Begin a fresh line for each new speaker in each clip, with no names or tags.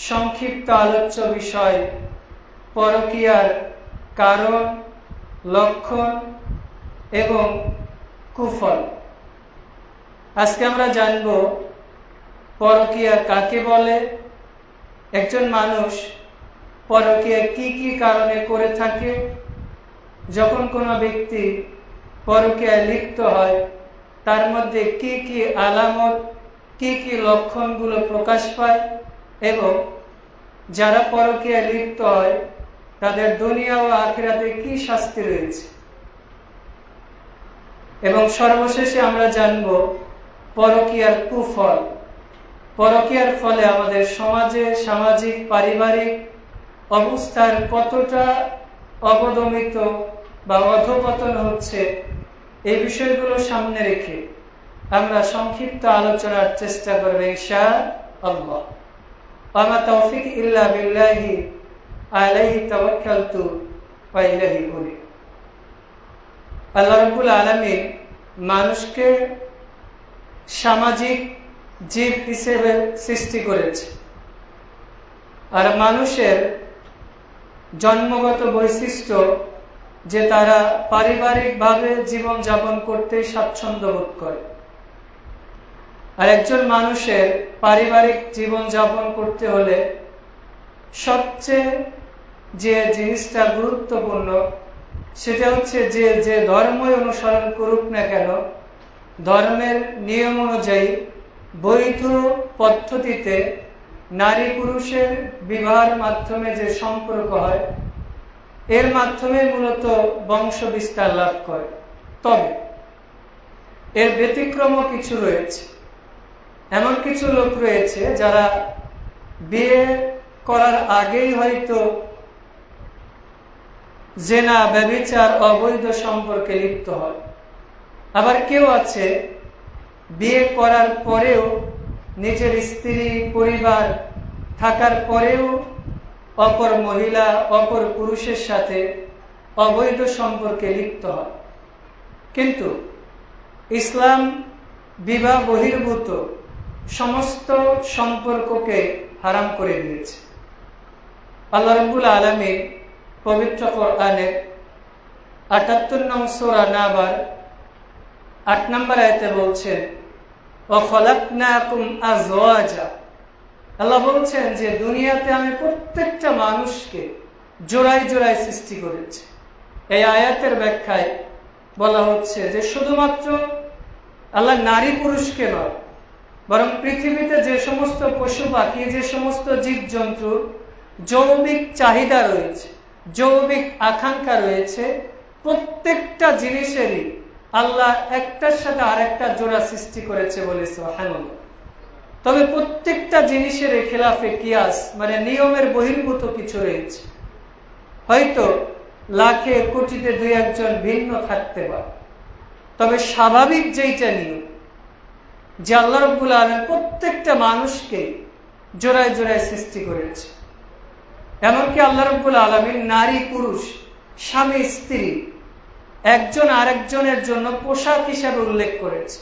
সংক্ষিপ্ত আলোচ্য বিষয় পরকীয়ার কারণ, লক্ষণ এবং কুফল। আজকে আমরা জানব পরকীয়া কাকে বলে, একজন মানুষ পরকীয়া কি কি কারণে করে থাকে, যখন কোনো ব্যক্তি পরকীয়ায় লিপ্ত হয় তার মধ্যে কি কি আলামত, কি কি লক্ষণগুলো প্রকাশ পায় এবং যারা পরকীয়ায় লিপ্ত হয় তাদের দুনিয়া ও আখিরাতে কি শাস্তি রয়েছে। এবং সর্বশেষে আমরা জানব পরকীয়ার কুফল। পরকীয়ার ফলে আমাদের সমাজে, সামাজিক, পারিবারিক অবস্থার কতটা অবদমিত বা অধঃপতন হচ্ছে, এই বিষয়গুলো সামনে রেখে আমরা সংক্ষিপ্ত আলোচনার চেষ্টা করব ইনশাআল্লাহ। আমা তাওফিক ইল্লা বিল্লাহি আলাইহি তাওয়াক্কালতু ওয়া ইলাইহি উনীব। আল্লাহ রাব্বুল আলামিন মানুষকে সামাজিক জীব হিসেবে সৃষ্টি করেছে, আর মানুষের জন্মগত বৈশিষ্ট্য যে তারা পারিবারিকভাবে জীবনযাপন করতে স্বাচ্ছন্দ্য বোধ করে। আর একজন মানুষের পারিবারিক জীবনযাপন করতে হলে সবচেয়ে যে জিনিসটা গুরুত্বপূর্ণ সেটা হচ্ছে যে ধর্মই অনুসরণ করুক না কেন, ধর্মের নিয়ম অনুযায়ী বৈধ পদ্ধতিতে নারী পুরুষের বিবাহের মাধ্যমে যে সম্পর্ক হয়, এর মাধ্যমে মূলত বংশ বিস্তার লাভ করে। তবে এর ব্যতিক্রমও কিছু রয়েছে। এমন কিছু লোক রয়েছে যারা বিয়ে করার আগেই হয়তো জেনা, ব্যভিচার, অবৈধ সম্পর্কে লিপ্ত হয়। আবার কেউ আছে বিয়ে করার পরেও, নিজের স্ত্রী, পরিবার থাকার পরেও অপর মহিলা, অপর পুরুষের সাথে অবৈধ সম্পর্কে লিপ্ত হয়। কিন্তু ইসলাম বিবাহ বহির্ভূত সমস্ত সম্পর্ককে হারাম করে দিয়েছে। আল্লাহ রাব্বুল আলামিন পবিত্র কোরআনের ৭৮ নং সূরা নাবার ৮ নম্বর আয়াতে বলছেন, ওয়া খালাকনাকুম আযওয়াজা। আল্লাহ বলছেন যে দুনিয়াতে আমি প্রত্যেকটা মানুষকে জোড়ায় জোড়ায় সৃষ্টি করেছি। এই আয়াতের ব্যাখ্যায় বলা হচ্ছে যে শুধুমাত্র আল্লাহ নারী পুরুষকে নয়, বরং পৃথিবীতে যে সমস্ত পশু পাখি, যে সমস্ত জীবজন্তুর যৌবিক চাহিদা রয়েছে, যৌবিক আকাঙ্ক্ষা রয়েছে, প্রত্যেকটা জিনিসেরই আল্লাহ একটার সাথে আরেকটা জোড়া সৃষ্টি করেছে বলে সুবহানাল্লাহ। তবে প্রত্যেকটা জিনিসের খেলাফে কিয়াস, মানে নিয়মের বহির্ভূত কিছু রয়েছে। হয়তো লাখে কোটিতে দুই একজন ভিন্ন থাকতে পারে, তবে স্বাভাবিক যেইটা নিয়ম যে আল্লাহ রাব্বুল আলামিন প্রত্যেকটা মানুষকে জোড়ায় জোড়ায় সৃষ্টি করেছে। এমনকি আল্লাহ রাব্বুল আলামিন নারী পুরুষ, স্বামী স্ত্রী একজন আরেকজনের জন্য পোশাক হিসাবে উল্লেখ করেছে।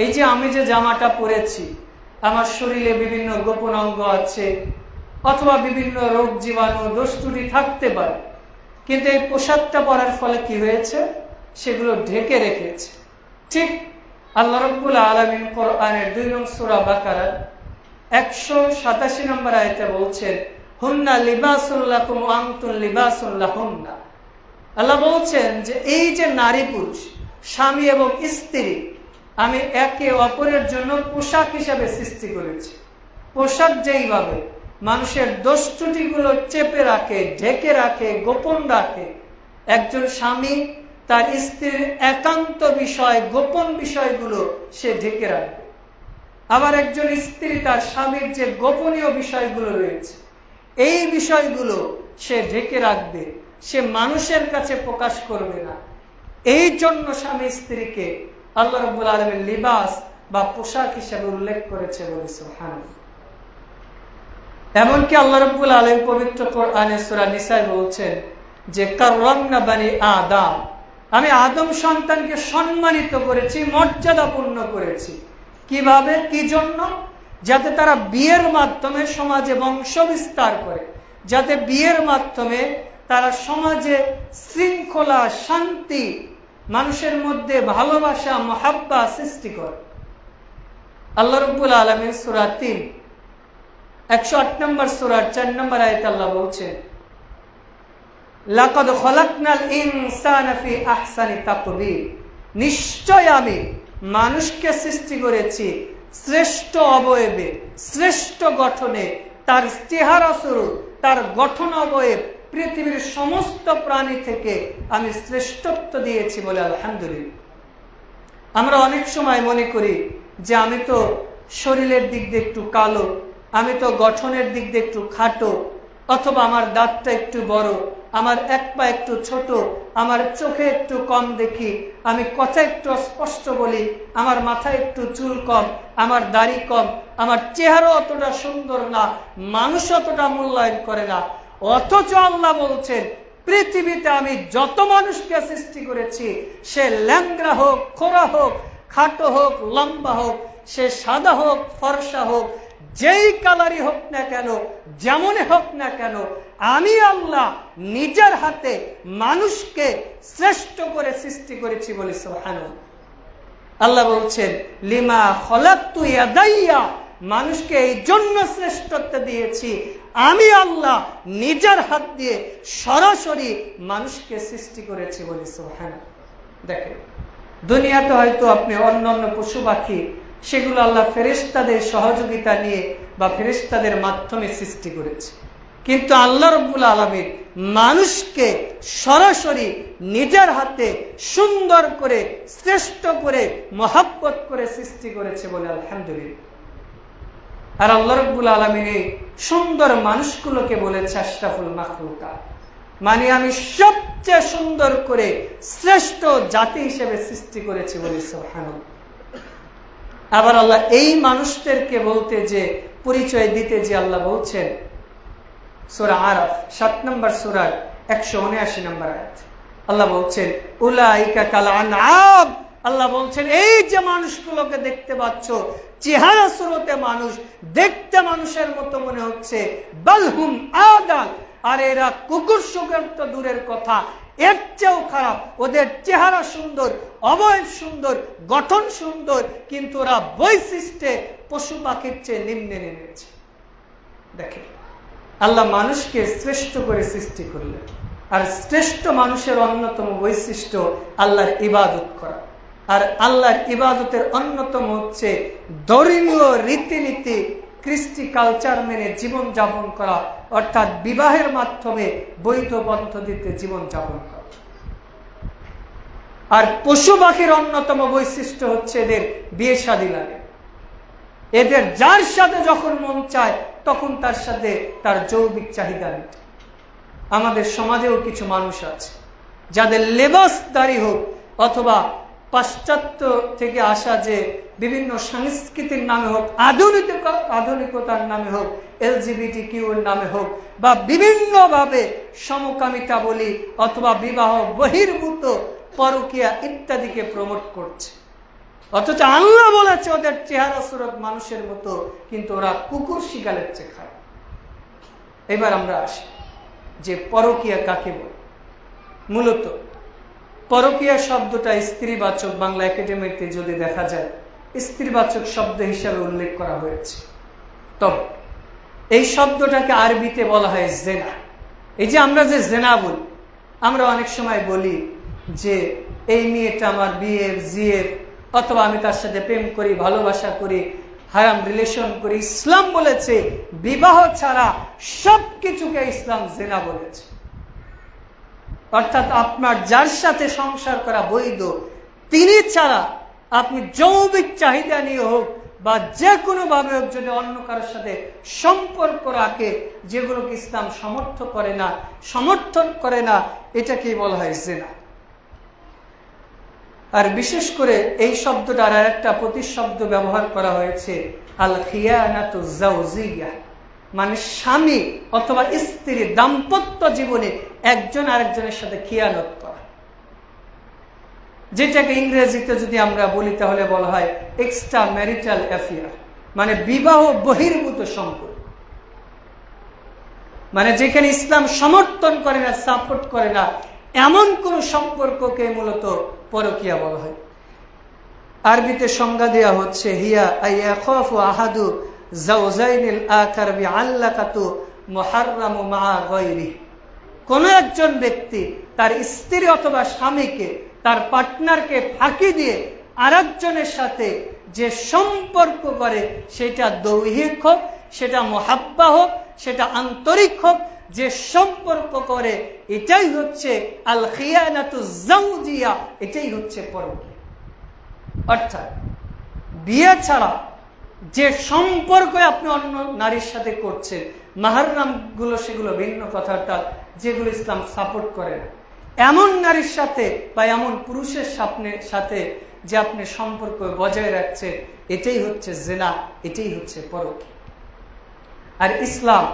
এই যে আমি যে জামাটা পরেছি, আমার শরীরে বিভিন্ন গোপন অঙ্গ আছে, অথবা বিভিন্ন রোগ জীবাণু, দোষ ত্রুটি থাকতে পারে, কিন্তু এই পোশাকটা পরার ফলে কি হয়েছে, সেগুলো ঢেকে রেখেছে। ঠিক আল্লাহ রাব্বুল আলামিন কোরআনের ২ নং সূরা বাকারার ১৮৭ নম্বর আয়াতে বলছেন, হুন্না লিবাসুল লাকুম ওয়া আনতুম লিবাসুল লাহুন্না। আল্লাহ বলছেন যে এই যে নারী পুরুষ, স্বামী এবং স্ত্রী, আমি একে অপরের জন্য পোশাক হিসাবে সৃষ্টি করেছি। পোশাক যেইভাবে মানুষের দোষ ত্রুটিগুলো চেপে রাখে, ঢেকে রাখে, গোপন রাখে, একজন স্বামী তার স্ত্রীর একান্ত বিষয়, গোপন বিষয়গুলো সে ঢেকে রাখবে। আবার একজন স্ত্রী তার স্বামীর যে গোপনীয় বিষয়গুলো রয়েছে, এই বিষয়গুলো সে ঢেকে রাখবে, সে মানুষের কাছে প্রকাশ করবে না। এই জন্য স্বামী স্ত্রীকে আল্লাহ রাব্বুল আলামিন লিবাস বা পোশাক হিসেবে উল্লেখ করেছে বলে সুবহানাল্লাহ। এমনকি আল্লাহ রাব্বুল আলামিন পবিত্র কোরআনে সূরা নিসায় বলছেন যে কাররামনা বানি আদম, আমি আদম সন্তানকে সম্মানিত করেছি, মর্যাদাপূর্ণ করেছি। কিভাবে, কি জন্য? যাতে তারা বিয়ের মাধ্যমে সমাজে বংশ বিস্তার করে, যাতে বিয়ের মাধ্যমে তারা সমাজে শৃঙ্খলা, শান্তি, মানুষের মধ্যে ভালোবাসা, মহাব্বা সৃষ্টি করে। আল্লাহ রাব্বুল আলামিন সূরা 3 108 নম্বর সূরার 4 নম্বর আয়াতে আল্লাহ বলছেন, লাকাদ খলাকনাল ইনসানা ফি আহসানি তাকবীর, নিশ্চয় আমি মানুষকে সৃষ্টি করেছি শ্রেষ্ঠ অবয়বে, শ্রেষ্ঠ গঠনে, তার চেহারা স্বরূপ, তার গঠন অবয়ব পৃথিবীর সমস্ত প্রাণী থেকে আমি শ্রেষ্ঠত্ব দিয়েছি বলে আলহামদুলিল্লাহ। আমরা অনেক সময় মনে করি যে আমি তো শরীরের দিক দিয়ে একটু কালো, আমি তো গঠনের দিক দিয়ে একটু খাটো, অথবা আমার দাঁতটা একটু বড়, আমার এক পা একটু ছোট, আমার চোখে একটু কম দেখি, আমি কথা একটু স্পষ্ট বলি, আমার মাথায় একটু চুল কম, আমার দাড়ি কম, আমার চেহারা অতটা সুন্দর না, মানুষ অতটা মূল্যায়ন করে না। অথচ আল্লাহ বলছেন পৃথিবীতে আমি যত মানুষকে সৃষ্টি করেছি, সে ল্যাংড়া হোক, খোড়া হোক, খাটো হোক, লম্বা হোক, সে সাদা হোক, ফর্সা হোক, যেই কালারই হোক না কেন, যেমনই হোক না কেন, আমি আল্লাহ নিজের হাতে মানুষকে শ্রেষ্ঠ করে সৃষ্টি করেছি বলে সুবহানাল্লাহ। আল্লাহ বলছেন লিমা খলাকতু ইয়াদাইয়া, মানুষকে এই জন্য শ্রেষ্ঠত্ব দিয়েছি, আমি আল্লাহ নিজের হাত দিয়ে সরাসরি মানুষকে সৃষ্টি করেছি বলে সুবহানাল্লাহ। দেখেন, দুনিয়াতে হয়তো আপনি অন্যান্য পশু পাখি, সেগুলো আল্লাহ ফেরেশতাদের সহযোগিতা নিয়ে বা ফেরেশতাদের মাধ্যমে সৃষ্টি করেছে, কিন্তু আল্লাহ রাব্বুল আলামিন মানুষকে সরাসরি নিজের হাতে সুন্দর করে, শ্রেষ্ঠ করে, মহব্বত করে সৃষ্টি করেছে বলে আলহামদুলিল্লাহ। আর আল্লাহ রাব্বুল আলামিন এই সুন্দর মানুষগুলোকে বলেছে আশরাফুল মাখলুকাত, মানে আমি সবচেয়ে সুন্দর করে শ্রেষ্ঠ জাতি হিসেবে সৃষ্টি করেছি বলে সুবহানাল্লাহ। আবার আল্লাহ এই মানুষদেরকে বলতে যে পরিচয় দিতে যে আল্লাহ বলছেন সূরা আরাফ 7 নম্বর সূরার 179 নম্বর আয়াত, আল্লাহ বলছেন উলাইকা কাল আনআম, আল্লাহ বলছেন এই যে মানুষগুলোকে দেখতে পাচ্ছ, চেহারা স্রোতে মানুষ, দেখতে মানুষের মতো মনে হচ্ছে, বালহুম আদাল, আর এরা কুকুর শুকুর তো দূরের কথা, এর চেয়েও খারাপ। ওদের চেহারা সুন্দর, অবয়ব সুন্দর, গঠন সুন্দর, কিন্তু ওরা বৈশিষ্ট্যে পশু পাখির চেয়ে নিম্নে নেমেছে। দেখেন, আল্লাহ মানুষকে শ্রেষ্ঠ করে সৃষ্টি করলেন, আর শ্রেষ্ঠ মানুষের অন্যতম বৈশিষ্ট্য আল্লাহর ইবাদত করা। আর আল্লাহর ইবাদতের অন্যতম হচ্ছে ধর্মীয় রীতিনীতি, কৃষ্টি কালচার মেনে জীবন যাপন করা, অর্থাৎ বিবাহের মাধ্যমে বৈধ পদ্ধতিতে জীবন যাপন করা। আর পশু পাখির অন্যতম বৈশিষ্ট্য হচ্ছে এদের বিয়ে শাদী লাগে, এদের যার সাথে যখন মন চায় তখন তার সাথে তার যৌবিক চাহিদা মেটে। আমাদের সমাজেও কিছু মানুষ আছে যাদের লেবাসদারি হোক অথবা পাশ্চাত্য থেকে আসা যে বিভিন্ন সংস্কৃতির নামে হোক, আধুনিকতার নামে হোক, LGBTQ এর নামে হোক, বা বিভিন্নভাবে সমকামিতা বলি অথবা বিবাহ বহির্ভূত পরকীয়া ইত্যাদিকে প্রমোট করছে। অথচ আল্লাহ বলেছে ওদের চেহারা সুরত মানুষের মতো, কিন্তু ওরা কুকুর শিকালের চেয়ে খায়। এবার আমরা আসি যে পরকীয়া কাকে বলে। মূলত পরকীয়া শব্দটা স্ত্রীবাচক, বাংলা একাডেমিতে যদি দেখা যায় স্ত্রীবাচক শব্দ হিসাবে উল্লেখ করা হয়েছে। তবে এই শব্দটাকে আরবিতে বলা হয় জেনা। এই যে আমরা যে জেনা বলি, আমরা অনেক সময় বলি যে এই মেয়েটা আমার বিয়ের জিয়ের, অথবা আমি তার সাথে প্রেম করি, ভালোবাসা করি, হারাম রিলেশন করি। ইসলাম বলেছে বিবাহ ছাড়া সবকিছুকে ইসলাম জেনা বলেছে। অর্থাৎ আপনার যার সাথে সংসার করা বৈধ, তিনি ছাড়া আপনি যৌবিক চাহিদা নিয়ে হোক বা যে কোনো ভাবে হোক, যদি অন্য কারোর সাথে সম্পর্ক রাখে, যেগুলোকে ইসলাম সমর্থন করে না, এটাকেই বলা হয় জিনা। আর বিশেষ করে এই শব্দটার আর একটা প্রতিশব্দ ব্যবহার করা হয়েছে আল খিয়ানাতু জাওজিয়া, মানে স্বামী অথবা স্ত্রী দাম্পত্য জীবনে একজন আরেকজনের সাথে খিয়ানত করা, যেটাকে ইংরেজিতে যদি আমরা বলি তাহলে বলা হয় এক্সট্রা ম্যারিটাল অ্যাফেয়ার। মানে বিবাহ বহির্ভূত সম্পর্ক, মানে যেখানে ইসলাম সমর্থন করে না, সাপোর্ট করে না, এমন কোন সম্পর্ককে মূলত পরকীয়া বলা হয়। আরবিতে সংজ্ঞা দেওয়া হচ্ছে হিয়া আইয়াখাফু আহাদু যাওজাইনিল আখার বিআল্লাকাতু মুহাররামু মা গায়রি। কোন একজন ব্যক্তি তার স্ত্রী অথবা স্বামীকে, তার পার্টনারকে ফাঁকি দিয়ে আরেকজনের সাথে যে সম্পর্ক করে, সেটা দৈহিক হোক, সেটা মুহাব্বা হোক, সেটা আন্তরিক হোক, যে সম্পর্ক করে এটাই হচ্ছে আল খিয়ানাতু যাওজিয়া, এটাই হচ্ছে পরকীয়া। অর্থাৎ বিয়ে ছাড়া যে সম্পর্ক আপনি অন্য নারীর সাথে করছেন, মাহরাম গুলো সেগুলো ভিন্ন কথাটা, যেগুলো ইসলাম সাপোর্ট করে না, এমন নারীর সাথে বা এমন পুরুষের সাথে যে আপনি সম্পর্ক বজায় রাখছেন, এটাই হচ্ছে জিনা, এটাই হচ্ছে পরকীয়া। আর ইসলাম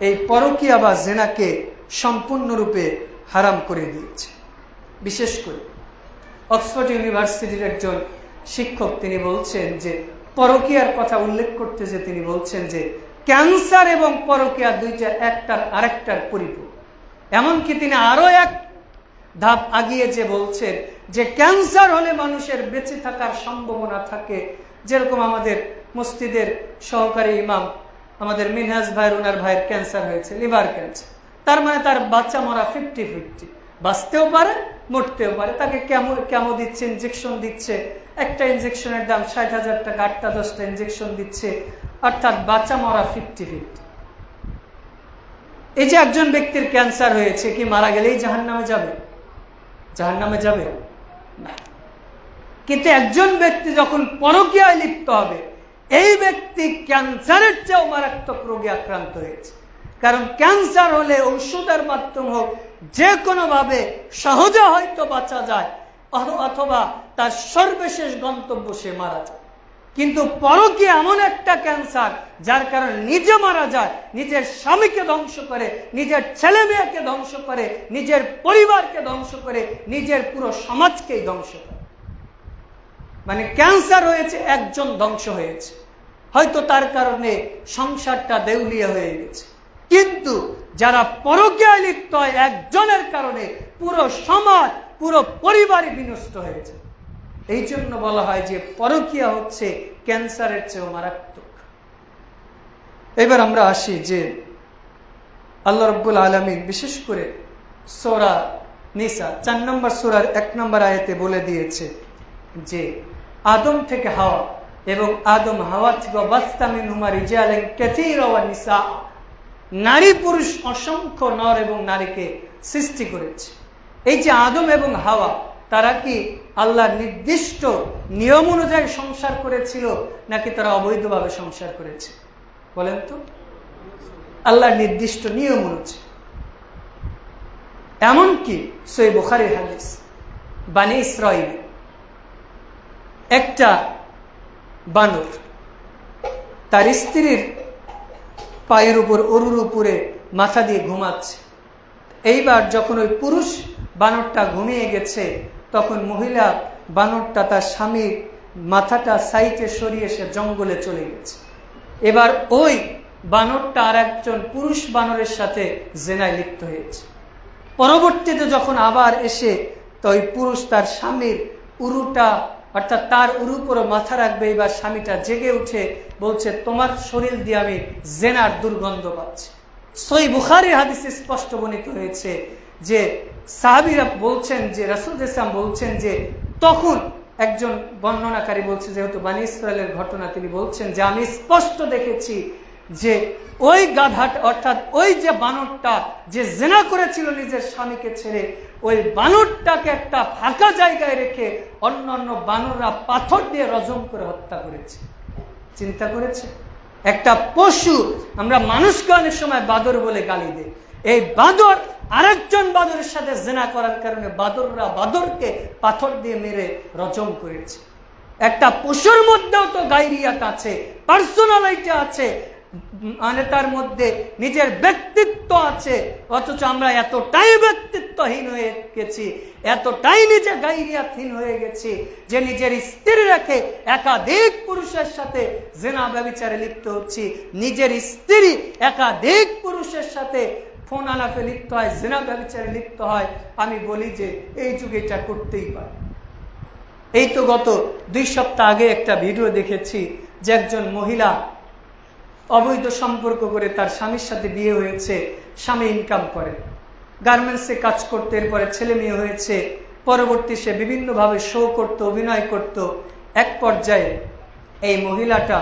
এই পরকীয়া বা জিনাকে সম্পূর্ণরূপে হারাম করে দিয়েছে। বিশেষ করে অক্সফোর্ড ইউনিভার্সিটির একজন শিক্ষক তিনি বলছেন যে পরকীয়ার কথা উল্লেখ করতে যে তিনি বলছেন যে ক্যান্সার এবং পরকীয়া দুইটা একটার আরেকটার পরিপূরক। এমনকি তিনি আরো এক ধাপ আগিয়ে যে বলছেন যে ক্যান্সার হলে মানুষের বেঁচে থাকার সম্ভাবনা থাকে, যেরকম আমাদের মসজিদের সহকারী ইমাম আমাদের মিনহাজ ভাই, ওনার ভাইয়ের ক্যান্সার হয়েছে, লিভার ক্যান্সার, তার মানে তার বাচ্চা মরা 50-50, বাঁচতেও পারে মরতেও পারে। তাকে কেমো দিচ্ছে, ইনজেকশন দিচ্ছে, একটা ইনজেকশনের দাম 60,000 টাকা, 8টা-10টা ইনজেকশন দিচ্ছে, অর্থাৎ বাচ্চা মরা 50-50। এই যে একজন ব্যক্তির ক্যান্সার হয়েছে, কি মারা গেলেই জাহান্নামে যাবে? জাহান্নামে যাবে না। কিন্তু একজন ব্যক্তি যখন পরকীয়ায় লিপ্ত হবে, এই ব্যক্তি ক্যান্সারের চেয়েও মারাত্মক রোগে আক্রান্ত হয়েছে। কারণ ক্যান্সার হলে ঔষধের মাধ্যমে হোক, যে কোনো ভাবে সহজে হয়তো বাঁচা যায়, অথবা তার সর্বশেষ গন্তব্য সে মারা যায়। কিন্তু পরকীয়া এমন একটা ক্যান্সার যার কারণে নিজে মারা যায়, নিজের স্বামীকে ধ্বংস করে, নিজের ছেলে মেয়েকে ধ্বংস করে, নিজের পরিবারকে ধ্বংস করে, নিজের পুরো সমাজকেই ধ্বংস করে। মানে ক্যান্সার হয়েছে, একজন ধ্বংস হয়েছে, হয়তো তার কারণে সংসারটা দেউলিয়া হয়ে গেছে। কিন্তু যারা পরকীয়ায় লিপ্ত হয়, একজনের কারণে পুরো সমাজ, পুরো পরিবারই বিনষ্ট হয়েছে। এই জন্য বলা হয় যে পরকীয়া হচ্ছে ক্যান্সারের চেয়েও মারাত্মক। এবার আমরা আসি যে আল্লাহ রাব্বুল আলামিন বিশেষ করে সূরা নিসা 4 নম্বর সূরার 1 নম্বর আয়াতে বলে দিয়েছে যে আদম থেকে হাওয়া এবং আদম হাওয়া থেকে বাসতা মিনহুমা রিজালান কাসীরা ওয়া নিসা, নারী পুরুষ অসংখ্য নর এবং নারীকে সৃষ্টি করেছে। এই যে আদম এবং হাওয়া, তারা কি আল্লাহর নির্দিষ্ট নিয়ম অনুযায়ী সংসার করেছিল নাকি তারা অবৈধভাবে সংসার করেছে? বলেন তো। আল্লাহর নির্দিষ্ট নিয়ম অনুযায়ী। এমনকি সহিহ বুখারীর হাদিস, বনী ইসরাঈল একটা বানর তার স্ত্রীর পায়ের উপর, অরুর উপরে মাথা দিয়ে ঘুমাচ্ছে। এইবার যখন ওই পুরুষ বানরটা ঘুমিয়ে গেছে, তখন মহিলা বানরটা তার স্বামীর মাথাটা সাইডে সরিয়ে সে জঙ্গলে চলে গেছে। এবার ওই বানরটা আর একজন পুরুষ বানরের সাথে জেনায় লিপ্ত হয়েছে। পরবর্তীতে যখন আবার এসে তো ওই পুরুষ তার স্বামীর উরুটা, অর্থাৎ তার উরুর উপর মাথা রাখবে, এবার স্বামীটা জেগে উঠে বলছে, তোমার শরীর দিয়ে আমি জেনার দুর্গন্ধ পাচ্ছি। সহিহ বুখারীর হাদিসে স্পষ্ট বর্ণিত হয়েছে যে সাহাবীরা বলছেন যে রাসূল ইসলাম বলছেন যে তখন একজন বর্ণনাকারী বলছে, যেহেতু বনী ইসরাইলের ঘটনা, তিনি বলছেন যে আমি স্পষ্ট দেখেছি যে ওই গাধাটা, অর্থাৎ ওই যে বানরটা যে জিনা করেছিল নিজের স্বামীকে ছেড়ে, ওই বানরটাকে একটা ফাঁকা জায়গায় রেখে অন্যান্য বানররা পাথর দিয়ে রজম করে হত্যা করেছে। চিন্তা করেছে? একটা পশু, আমরা মানুষকে অনেক সময় বাদর বলে গালি দেই, এই বাদর আরেকজন বাদরের সাথে জিনা করার কারণে বাদররা বাদরকে পাথর দিয়ে মেরে রজম করেছে। একটা পশুর মধ্যেও তো গায়রিয়াত আছে, পার্সোনালিটি আছে, মানে তার মধ্যে নিজের ব্যক্তিত্ব আছে, অথচ আমরা এতটাই ব্যক্তিত্বহীন হয়ে গেছি, এতটাই নিজে গাইরিয়াতহীন হয়ে গেছি যে নিজের স্ত্রী রেখে একাধিক পুরুষের সাথে জিনা ব্যভিচারে লিপ্ত হচ্ছি, নিজের স্ত্রী একাধিক পুরুষের সাথে ফোন আলাপে লিপ্ত হয়, জিনা ব্যভিচারে লিপ্ত হয়। আমি বলি যে এই যুগে এটা করতেই পারে। এই তো গত 2 সপ্তাহ আগে একটা ভিডিও দেখেছি যে একজন মহিলা অবৈধ সম্পর্ক করে তার স্বামীর সাথে বিয়ে হয়েছে, স্বামী ইনকাম করে, গার্মেন্টসে কাজ করতে, এরপরে ছেলে মেয়ে হয়েছে, পরবর্তী সে বিভিন্নভাবে শো করত, অভিনয় করত। এক পর্যায়ে এই মহিলাটা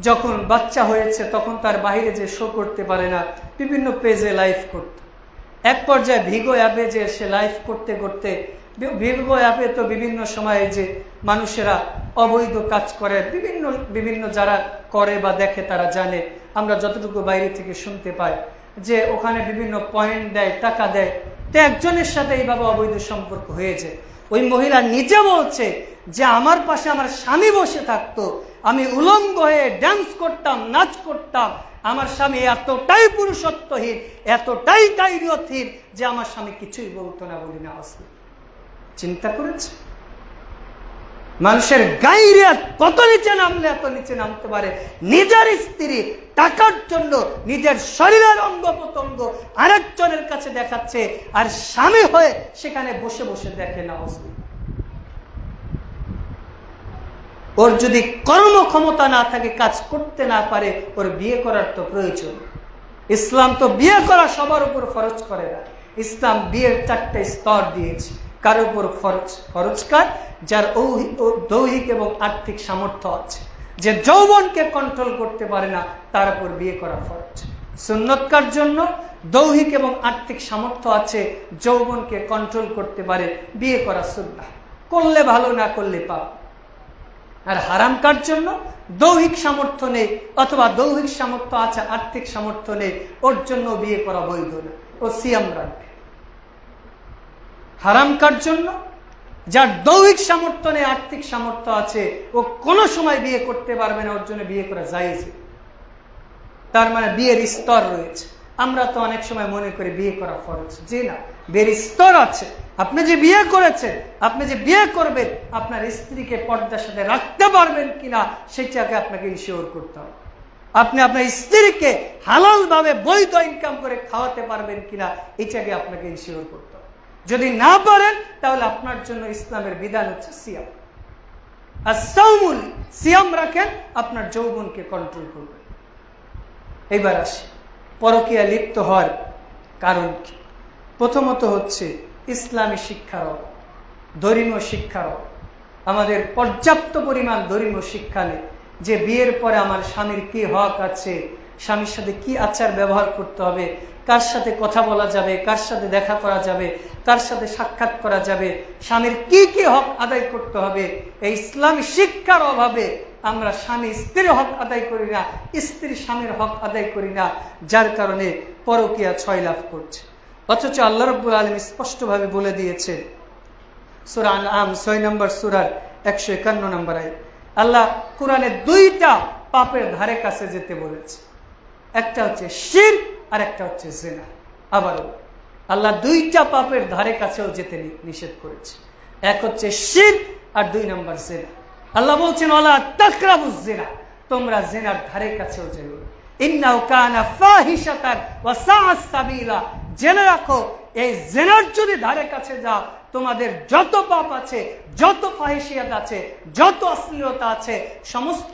যখন বাচ্চা হয়েছে তখন তার বাইরে যে শো করতে পারে না, বিভিন্ন পেজে লাইভ করত। এক পর্যায়ে ভিগো অ্যাপে যে সে লাইভ করতে করতে, ভিগো অ্যাপে তো বিভিন্ন সময়ে যে মানুষেরা অবৈধ কাজ করে, বিভিন্ন যারা করে বা দেখে তারা জানে, আমরা যতটুকু বাইরে থেকে শুনতে পাই যে ওখানে বিভিন্ন পয়েন্ট দেয়, টাকা দেয়। তো একজনের সাথে এইভাবে অবৈধ সম্পর্ক হয়েছে। ওই মহিলা নিজে বলছে যে আমার পাশে আমার স্বামী বসে থাকতো, আমি উলঙ্গ হয়ে ড্যান্স করতাম, নাচ করতাম, আমার স্বামী এতটাই পুরুষত্বহীন, এতটাই গাইরিয়তহীন যে আমার স্বামী কিছুই বলতো না। বলি না আসলে চিন্তা করেছে মানুষের গাইরিয়াত কত নিচে নামলে এত নিচে নামতে পারে। নিজের স্ত্রী টাকার জন্য নিজের শরীরের অঙ্গ প্রত্যঙ্গ আরেকজনের কাছে দেখাচ্ছে, আর স্বামী হয়ে সেখানে বসে বসে দেখে না। ওর যদি কর্মক্ষমতা না থাকে, কাজ করতে না পারে, ওর বিয়ে করার তো প্রয়োজন। ইসলাম তো বিয়ে করা সবার উপর ফরজ করে না। ইসলাম বিয়ের 4টা স্তর দিয়েছে। কার উপর ফরজ? ফরজ কার? যার দৈহিক এবং আর্থিক সামর্থ্য আছে, যে যৌবনকে কন্ট্রোল করতে পারে না, তার উপর বিয়ে করা ফরজ। সুন্নতকার জন্য দৈহিক এবং আর্থিক সামর্থ্য আছে, যৌবনকে কন্ট্রোল করতে পারে, বিয়ে করা সুন্নাহ, করলে ভালো, না করলে পাপ। আর হারামকার জন্য দৈহিক সামর্থ্য নেই, অথবা দৈহিক সামর্থ্য আছে, আর্থিক সামর্থ্য নেই, ওর জন্য বিয়ে করা বৈধ না, ও সিয়াম রাখবে। হারামকার জন্য যার দৈহিক সামর্থ্য নেই, আর্থিক সামর্থ্য আছে, ও কোনো সময় বিয়ে করতে পারবে না, ওর জন্য বিয়ে করা জায়েজ। তার মানে বিয়ের স্তর রয়েছে। আমরা তো অনেক সময় মনে করি বিয়ে করা ফরজ। জি না, বিয়ের স্তর আছে। আপনি যে বিয়ে করেছেন, আপনি যে বিয়ে করবেন, আপনার স্ত্রীকে পর্দার সাথে রাখতে পারবেন কিনা সেটাকে আপনাকে ইনশিওর করতে হবে। আপনি আপনার স্ত্রীকে হালাল ভাবে বৈধ ইনকাম করে খাওয়াতে পারবেন কিনা এটাকে আপনাকে ইনশিওর করতে হবে। যদি না পারেন তাহলে আপনার জন্য ইসলামের বিধান হচ্ছে সিয়াম। আর সাওমুল, সিয়াম রাখেন, আপনার যৌবনকে কন্ট্রোল করবেন। এইবার আসি পরকীয়া লিপ্ত হওয়ার কারণ কি। প্রথমত হচ্ছে ইসলামী শিক্ষার অভাব, ধর্মীয় শিক্ষার অভাব। আমাদের পর্যাপ্ত পরিমাণ ধর্মীয় শিক্ষা নেই যে বিয়ের পরে আমার স্বামীর কি হক আছে, স্বামীর সাথে কি আচার ব্যবহার করতে হবে, কার সাথে কথা বলা যাবে, কার সাথে দেখা করা যাবে, কার সাথে সাক্ষাৎ করা যাবে, স্বামীর কি কি হক আদায় করতে হবে। এই ইসলামী শিক্ষার অভাবে আমরা স্বামী স্ত্রীর হক আদায় করি না, স্ত্রী স্বামীর হক আদায় করি না, যার কারণে পরকীয়া ছয় লাভ করছে। অথচ আল্লাহ রাব্বুল আলামিন স্পষ্টভাবে বলে দিয়েছে সূরা আনআম 6 নম্বর সূরার 151 নম্বর আয়াত। আল্লাহ কোরআনে 2টা পাপের ধারে কাছে যেতে বলেছে, একটা হচ্ছে শিরক আর একটা হচ্ছে জিনা। আবারও আল্লাহ 2টা পাপের ধারে কাছেও যেতে নিষেধ করেছে, এক হচ্ছে শিরক আর 2 নম্বর জিনা। আল্লাহ বলছেন ওয়ালা তাকরাবুজ জিনা, তোমরা জিনার ধারে কাছেও যেও না। ইন্নাহু কানা ফাহিশাতান ওয়া সাআস সাবিলা, জেনে রাখো এই জিনার যদি ধারে কাছে যাও, তোমাদের যত পাপ আছে, যত ফাহিশিয়াত আছে, যত অশ্লীলতা আছে, সমস্ত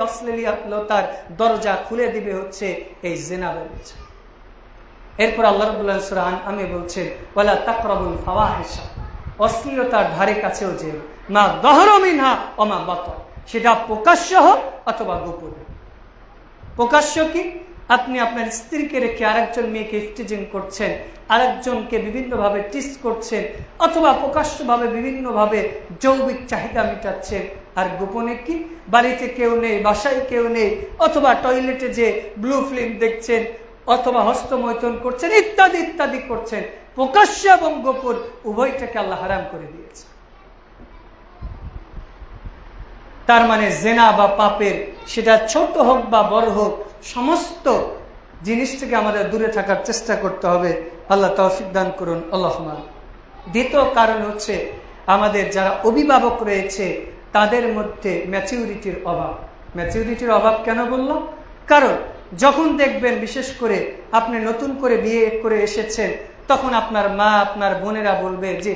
অশ্লীলতার দরজা খুলে দিবে হচ্ছে এই জিনা ব্যভিচার। এরপর আল্লাহ রাব্বুল আলামিন সূরা আনআমে বলছেন ওয়ালা তাকরাবুল ফাওয়াহিশা, অশ্লীলতার ধারে কাছেও যেও মা যাহরা মিনহা ওয়া মা বাতান, সেটা প্রকাশ্য হোক অথবা গোপনে। প্রকাশ্য কি? আপনি আপনার স্ত্রীকে রেখে আরেকজন মেয়েকে স্টিজিং করছেন, আরেকজনকে বিভিন্নভাবে টিস করছেন, অথবা প্রকাশ্যভাবে বিভিন্নভাবে যৌবিক চাহিদা মেটাচ্ছেন। আর গোপনে কি? বাড়িতে কেউ নেই, বাসায় কেউ নেই, অথবা টয়লেটে যে ব্লু ফিল্ম দেখছেন, অথবা হস্তমৈথুন করছেন, ইত্যাদি ইত্যাদি করছেন। প্রকাশ্য এবং গোপন উভয়টাকে আল্লাহ হারাম করে দিয়েছে। তার মানে জেনা বা পাপের, সেটা ছোট হোক বা বড় হোক, সমস্ত জিনিস থেকে আমাদের দূরে থাকার চেষ্টা করতে হবে। আল্লাহ তৌফিক দান করুন, আল্লাহুম্মা। দ্বিতীয় কারণ হচ্ছে আমাদের যারা অভিভাবক রয়েছে তাদের মধ্যে ম্যাচিউরিটির অভাব। ম্যাচিউরিটির অভাব কেন বললাম? কারণ যখন দেখবেন বিশেষ করে আপনি নতুন করে বিয়ে করে এসেছেন, তখন আপনার মা আপনার বোনেরা বলবে যে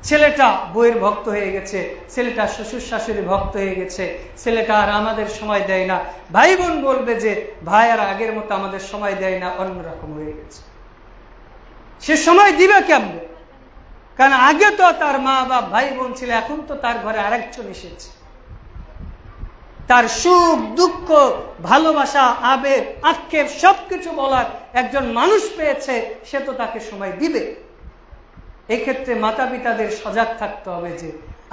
ছেলেটা বইয়ের ভক্ত হয়ে গেছে, ছেলেটা শ্বশুর শাশুড়ি ভক্ত হয়ে গেছে, ছেলেটা আর আমাদের সময় দেয় না। ভাই বোন বলবে যে ভাই আর আগের মতো আমাদের সময় দেয় না, অন্যরকম হয়ে গেছে। সে সময় দিবে কেমন? কারণ আগে তো তার মা বা ভাই বোন ছিল, এখন তো তার ঘরে আরেকজন এসেছে। তার সুখ দুঃখ ভালোবাসা আবেগ আক্ষেপ সবকিছু বলার একজন মানুষ পেয়েছে, সে তো তাকে সময় দিবে। এক্ষেত্রে মাতা পিতাদের সজাগ থাকতে হবে যে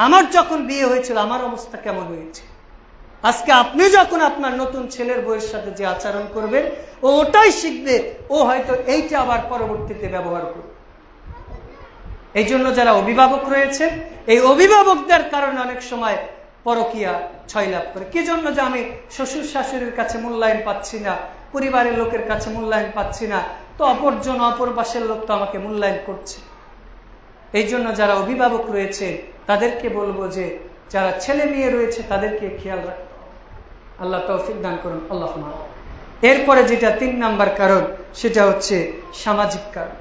আমার যখন বিয়ে হয়েছিল আমার অবস্থা কেমন হয়েছে। আজকে আপনি যখন আপনার নতুন ছেলের বউয়ের সাথে যে আচরণ করবেন, ও ওটাই শিখবে, ও হয়তো এইটা আবার পরবর্তীতে ব্যবহার করবে। এই জন্য যারা অভিভাবক রয়েছে, এই অভিভাবকদের কারণে অনেক সময় পরকীয়া ছয়লাভ করে। কি জন্য? যে আমি শ্বশুর শাশুড়ির কাছে মূল্যায়ন পাচ্ছি না, পরিবারের লোকের কাছে মূল্যায়ন পাচ্ছি না, তো অপরজন অপর পাশের লোক তো আমাকে মূল্যায়ন করছে। এই জন্য যারা অভিভাবক রয়েছে তাদেরকে বলবো যে যারা ছেলে মেয়ে রয়েছে তাদেরকে খেয়াল রাখতে হবে। আল্লাহ তৌফিক দান করুন, আল্লাহুম্মা। এরপরে যেটা 3 নাম্বার কারণ, সেটা হচ্ছে সামাজিক কারণ।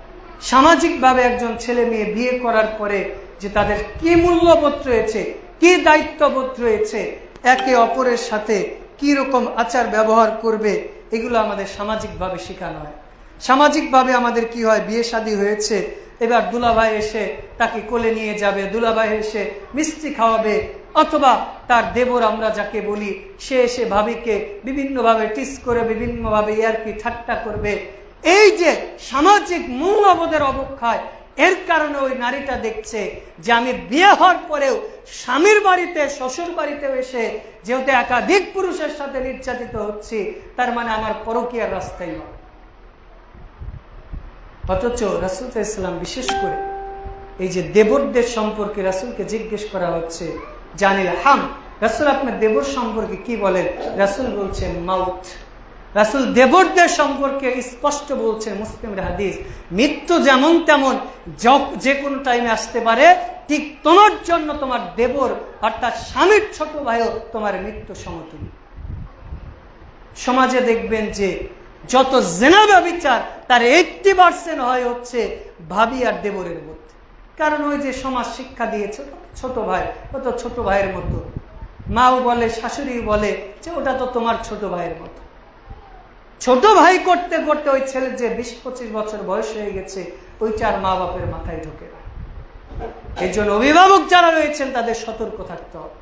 সামাজিকভাবে একজন ছেলে মেয়ে বিয়ে করার পরে যে তাদের কি মূল্যবোধ রয়েছে, কি দায়িত্ববোধ রয়েছে, একে অপরের সাথে কি রকম আচার ব্যবহার করবে, এগুলো আমাদের সামাজিকভাবে শেখানো হয়। সামাজিকভাবে আমাদের কি হয়, বিয়ে শাদী হয়েছে, এবার দুলাভাই এসে তাকে কোলে নিয়ে যাবে, দুলাভাই এসে মিষ্টি খাওয়াবে, অথবা তার দেবর আমরা যাকে বলি, সে এসে ভাবিকে বিভিন্নভাবে টিস করে, বিভিন্নভাবে ইয়ার্কি ঠাট্টা করবে। এই যে সামাজিক মূল্যবোধের অবক্ষয়, এর কারণে ওই নারীটা দেখছে যে আমি বিয়ে হওয়ার পরেও স্বামীর বাড়িতে শ্বশুর বাড়িতেও এসে যেহেতু একাধিক পুরুষের সাথে নির্যাতিত হচ্ছে, তার মানে আমার পরকীয়ার রাস্তাই হবে। অথচ রাসূল সাল্লাল্লাহু আলাইহি ওয়াসাল্লাম বিশেষ করে এই যে দেবরদের সম্পর্কে রাসূলকে জিজ্ঞেস করা হচ্ছে, জানিল হাম, রাসূল আপনার দেবর সম্পর্কে কি বলেন? রাসূল বলছেন মাউত। রাসূল দেবরদের সম্পর্কে স্পষ্ট বলছেন, মুসলিমের হাদিস, মৃত্যু যেমন তেমন যে কোনো টাইমে আসতে পারে, ঠিক তোমার জন্য তোমার দেবর অর্থাৎ স্বামীর ছোট ভাইও তোমার মৃত্যু সমতুল্য। সমাজে দেখবেন যে যত জিনা ব্যভিচার তার 80% হয় হচ্ছে ভাবি আর দেবরের মধ্যে। কারণ ওই যে সমাজ শিক্ষা দিয়েছে ছোট ভাই, ও তো ছোট ভাইয়ের মতো। মাও বলে, শাশুড়ি বলে যে ওটা তো তোমার ছোট ভাইয়ের মতো। ছোট ভাই করতে করতে ওই ছেলের যে 20-25 বছর বয়স হয়ে গেছে, ওইটা আর মা বাপের মাথায় ঢোকে না। এই জন্য অভিভাবক যারা রয়েছেন তাদের সতর্ক থাকতে হবে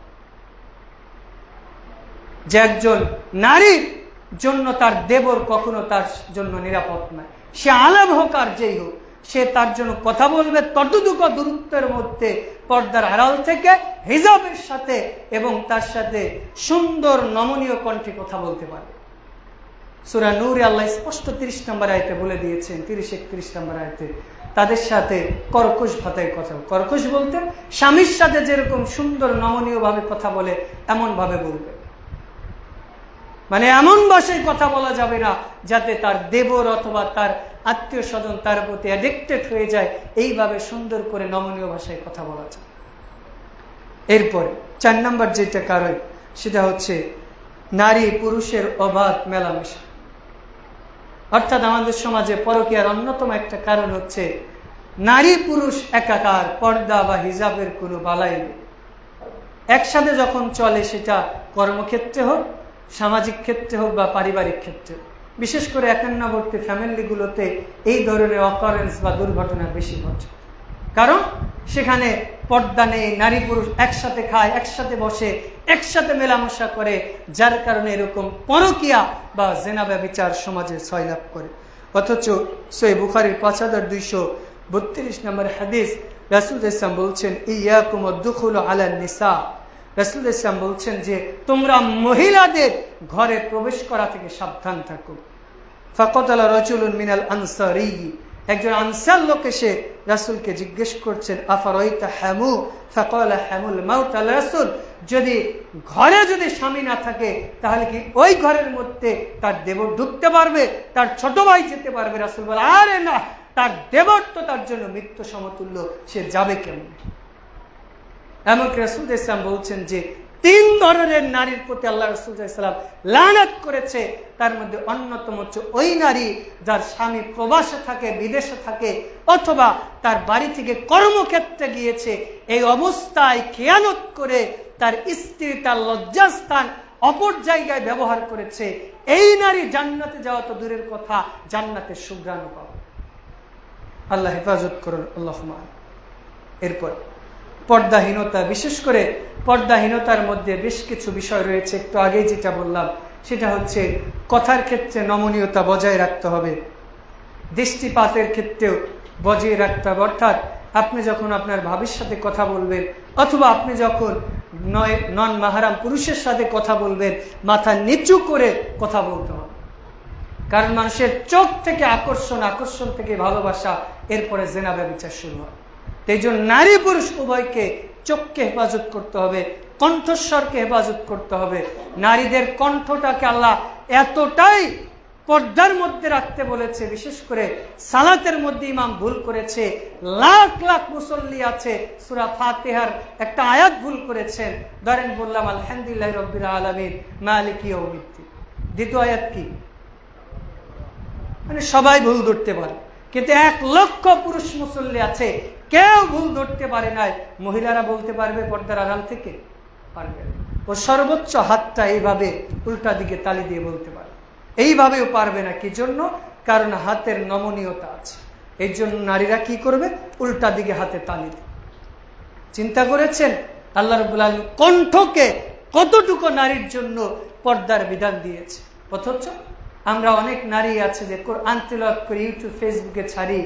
যে একজন নারীর জন্য তার দেবর কখনো তার জন্য নিরাপদ নয়। সে আলেম হোক আর যেই হোক, সে তার জন্য কথা বলবে ততটুকু দূরত্বের মধ্যে, পর্দার আড়াল থেকে, হিজাবের সাথে, এবং তার সাথে সুন্দর নমনীয় কণ্ঠে কথা বলতে পারবে। সূরা নূরে আল্লাহ স্পষ্ট 30 নম্বর আয়াতে বলে দিয়েছেন, 30-31 নম্বর আয়াতে, তাদের সাথে কর্কশ ভাষায় কথা। কর্কশ বলতে স্বামীর সাথে যেরকম সুন্দর নমনীয় ভাবে কথা বলে এমন ভাবে বলবে, মানে এমন ভাষায় কথা বলা যাবে না যাতে তার দেবর অথবা তার আত্মীয় স্বজন তার প্রতি অ্যাডিক্টেড হয়ে যায়। এইভাবে সুন্দর করে নমনীয় ভাষায় কথা বলা যায়। এরপরে 4 নম্বর যেটা কারণ, সেটা হচ্ছে নারী পুরুষের অবাধ মেলামেশা। অর্থাৎ আমাদের সমাজে পরকীয়ার অন্যতম একটা কারণ হচ্ছে নারী পুরুষ একাকার, পর্দা বা হিজাবের কোনো বালাই নেই। একসাথে যখন চলে, সেটা কর্মক্ষেত্রে হোক, সামাজিক ক্ষেত্রে হোক বা পারিবারিক ক্ষেত্রে, বিশেষ করে একান্নবর্তী ফ্যামিলিগুলোতে এই ধরনের অকারেন্স বা দুর্ঘটনা বেশি ঘটে। কারণ সেখানে পর্দা নেই, নারী পুরুষ একসাথে খায়, একসাথে বসে, একসাথে মেলামেশা করে, যার কারণে এরকম পরকীয়া বা জিনা ব্যভিচার সমাজে ছয়লাভ করে। অথচ সহিহ বুখারীর 5232 নম্বর হাদিস, রাসূল ইসলাম বলছেন, ইয়াকুম আদ-দুখুল আলা নিসা। রাসূল ইসলাম বলছেন যে তোমরা মহিলাদের ঘরে প্রবেশ করা থেকে সাবধান থাকো। ফাকাতালা রাজুলুন মিনাল আনসারি, একজন আনসার লোক এসে রাসূলকে জিজ্ঞেস করছেন, আফারাইতা হামু ফাকালা হামুল মাউত আল রাসূল, যদি ঘরে যদি স্বামী না থাকে তাহলে কি ওই ঘরের মধ্যে তার দেবর ঢুকতে পারবে, তার ছোট ভাই যেতে পারবে? রাসূল বলে, আরে না, তার দেবর তো তার জন্য মৃত্যু সমতুল্য, সে যাবে কেমন? এমনকি রাসূল ইসলাম বলছেন যে 3 ধরনের নারীর প্রতি আল্লাহ রাসূল ইসলাম লানত করেছে। তার মধ্যে অন্যতম হচ্ছে ওই নারী যার স্বামী প্রবাসে থাকে, বিদেশে থাকে, অথবা তার বাড়ি থেকে কর্মক্ষেত্রে গিয়েছে, এই অবস্থায় খেয়ানত করে তার স্ত্রী তার লজ্জাস্থান অপর জায়গায় ব্যবহার করেছে। এই নারী জান্নাতে যাওয়া তো দূরের কথা, জান্নাতের সুঘ্রাণ পাবে। আল্লাহ হেফাজত করুন, আল্লাহুম্মা। এরপর পর্দাহীনতা, বিশেষ করে পর্দাহীনতার মধ্যে বেশ কিছু বিষয় রয়েছে। একটু আগেই যেটা বললাম সেটা হচ্ছে কথার ক্ষেত্রে নমনীয়তা বজায় রাখতে হবে, দৃষ্টিপাতের ক্ষেত্রেও বজায় রাখতে হবে। অর্থাৎ আপনি যখন আপনার ভাবির সাথে কথা বলবেন, অথবা আপনি যখন নন মাহরাম পুরুষের সাথে কথা বলবেন, মাথা নিচু করে কথা বলতে হবে। কারণ মানুষের চোখ থেকে আকর্ষণ, আকর্ষণ থেকে ভালোবাসা, এরপরে জেনা ব্যভিচার শুরু হয়। এই জন্য নারী পুরুষ উভয়কে চোখকে হেফাজত করতে হবে, কণ্ঠস্বরকে হেফাজত করতে হবে। নারীদের কণ্ঠটাকে আল্লাহ এতটাই পর্দার মধ্যে রাখতে বলেছে, বিশেষ করে সালাতের মধ্যে ইমাম ভুল করেছে, লাখ লাখ মুসল্লি আছে, সূরা ফাতিহার একটা আয়াত ভুল করেছেন। ধরেন বললাম আলহামদুলিল্লাহি রাব্বিল আলামিন মালিকি ইয়াউমিদ্দিন, দ্বিতীয় আয়াত কি? মানে সবাই ভুল ধরতে পারে, কিন্তু 1 লক্ষ পুরুষ মুসল্লি আছে, কেউ ভুল ধরতে পারে নাই। মহিলারা বলতে পারবে পর্দার আড়াল থেকে? পারবে। ও সর্বোচ্চ হাতটা এইভাবে উল্টা দিকে তালি দিয়ে বলতে পারে, এইভাবেও পারবে না। কি জন্য? কারণ হাতের নমনীয়তা আছে। এই জন্য নারীরা কি করবে? উল্টা দিকে হাতে তালি দেবে। চিন্তা করেছেন আল্লাহ রাব্বুল আলামিন কণ্ঠকে কতটুকু নারীর জন্য পর্দার বিধান দিয়েছে? অথচ আমরা অনেক নারী আছে যে কোরআন তিলাওয়াত করে ইউটিউব ফেসবুকে ছাড়ি,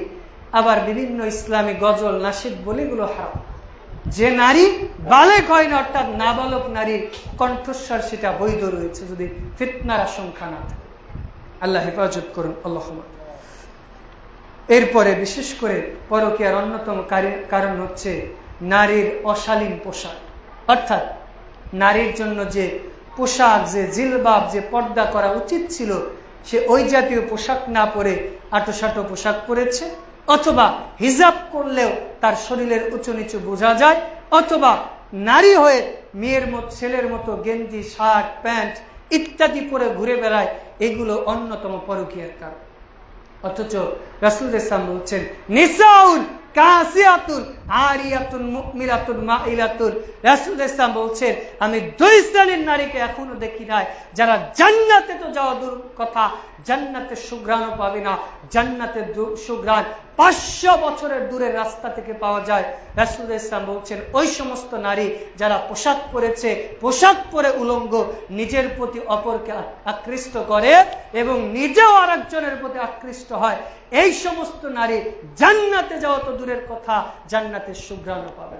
আবার বিভিন্ন ইসলামী গজল নাশিদ বলে এগুলো হারাম। যে নারী বালেগ হয় না, অর্থাৎ নাবালক নারীর কণ্ঠস্বর, সেটা বৈধ রয়েছে যদি ফিতনার আশঙ্কা না থাকে। আল্লাহ হেফাজত করুন, আল্লাহুম্মা। এরপরে বিশেষ করে পরকীয়ার অন্যতম কারণ হচ্ছে নারীর অশালীন পোশাক। অর্থাৎ নারীর জন্য যে পোশাক, যে জিলবাব, যে পর্দা করা উচিত ছিল, সে ওই জাতীয় পোশাক না পরে আটোসাটো পোশাক পরেছে, অথবা হিজাব করলেও তার শরীরের উঁচু নিচু বোঝা যায়, অথবা নারী হয়ে মেয়ের মতো, ছেলের মতো গেঞ্জি, শার্ট, প্যান্ট ইত্যাদি পরে ঘুরে বেড়ায়। এগুলো অন্যতম পরকীয়ার কারণ। অথচ রাসূল ইসলাম বলছেন, নিসাউন কাসিয়াতুন আরিয়াতুন মুমিরাতুন মাইলাতুন। রাসূল ইসলাম বলছেন, আমি 2 শ্রেণীর নারীকে এখনো দেখি নাই যারা জান্নাতে তো যাওয়া দূর কথা, জান্নাতের সুঘ্রাণও পাবে না। জান্নাতের সুঘ্রাণ 500 বছরের দূরের রাস্তা থেকে পাওয়া যায়। রাসূল ইসলাম বলছেন, ওই সমস্ত নারী যারা পোশাক পরেছে, পোশাক পরে উলঙ্গ, নিজের প্রতি অপরকে আকৃষ্ট করে এবং নিজেও আরেকজনের প্রতি আকৃষ্ট হয়, এই সমস্ত নারী জান্নাতে যাওয়া তো দূরের কথা, জান্নাতের সুঘ্রাণও পাবে।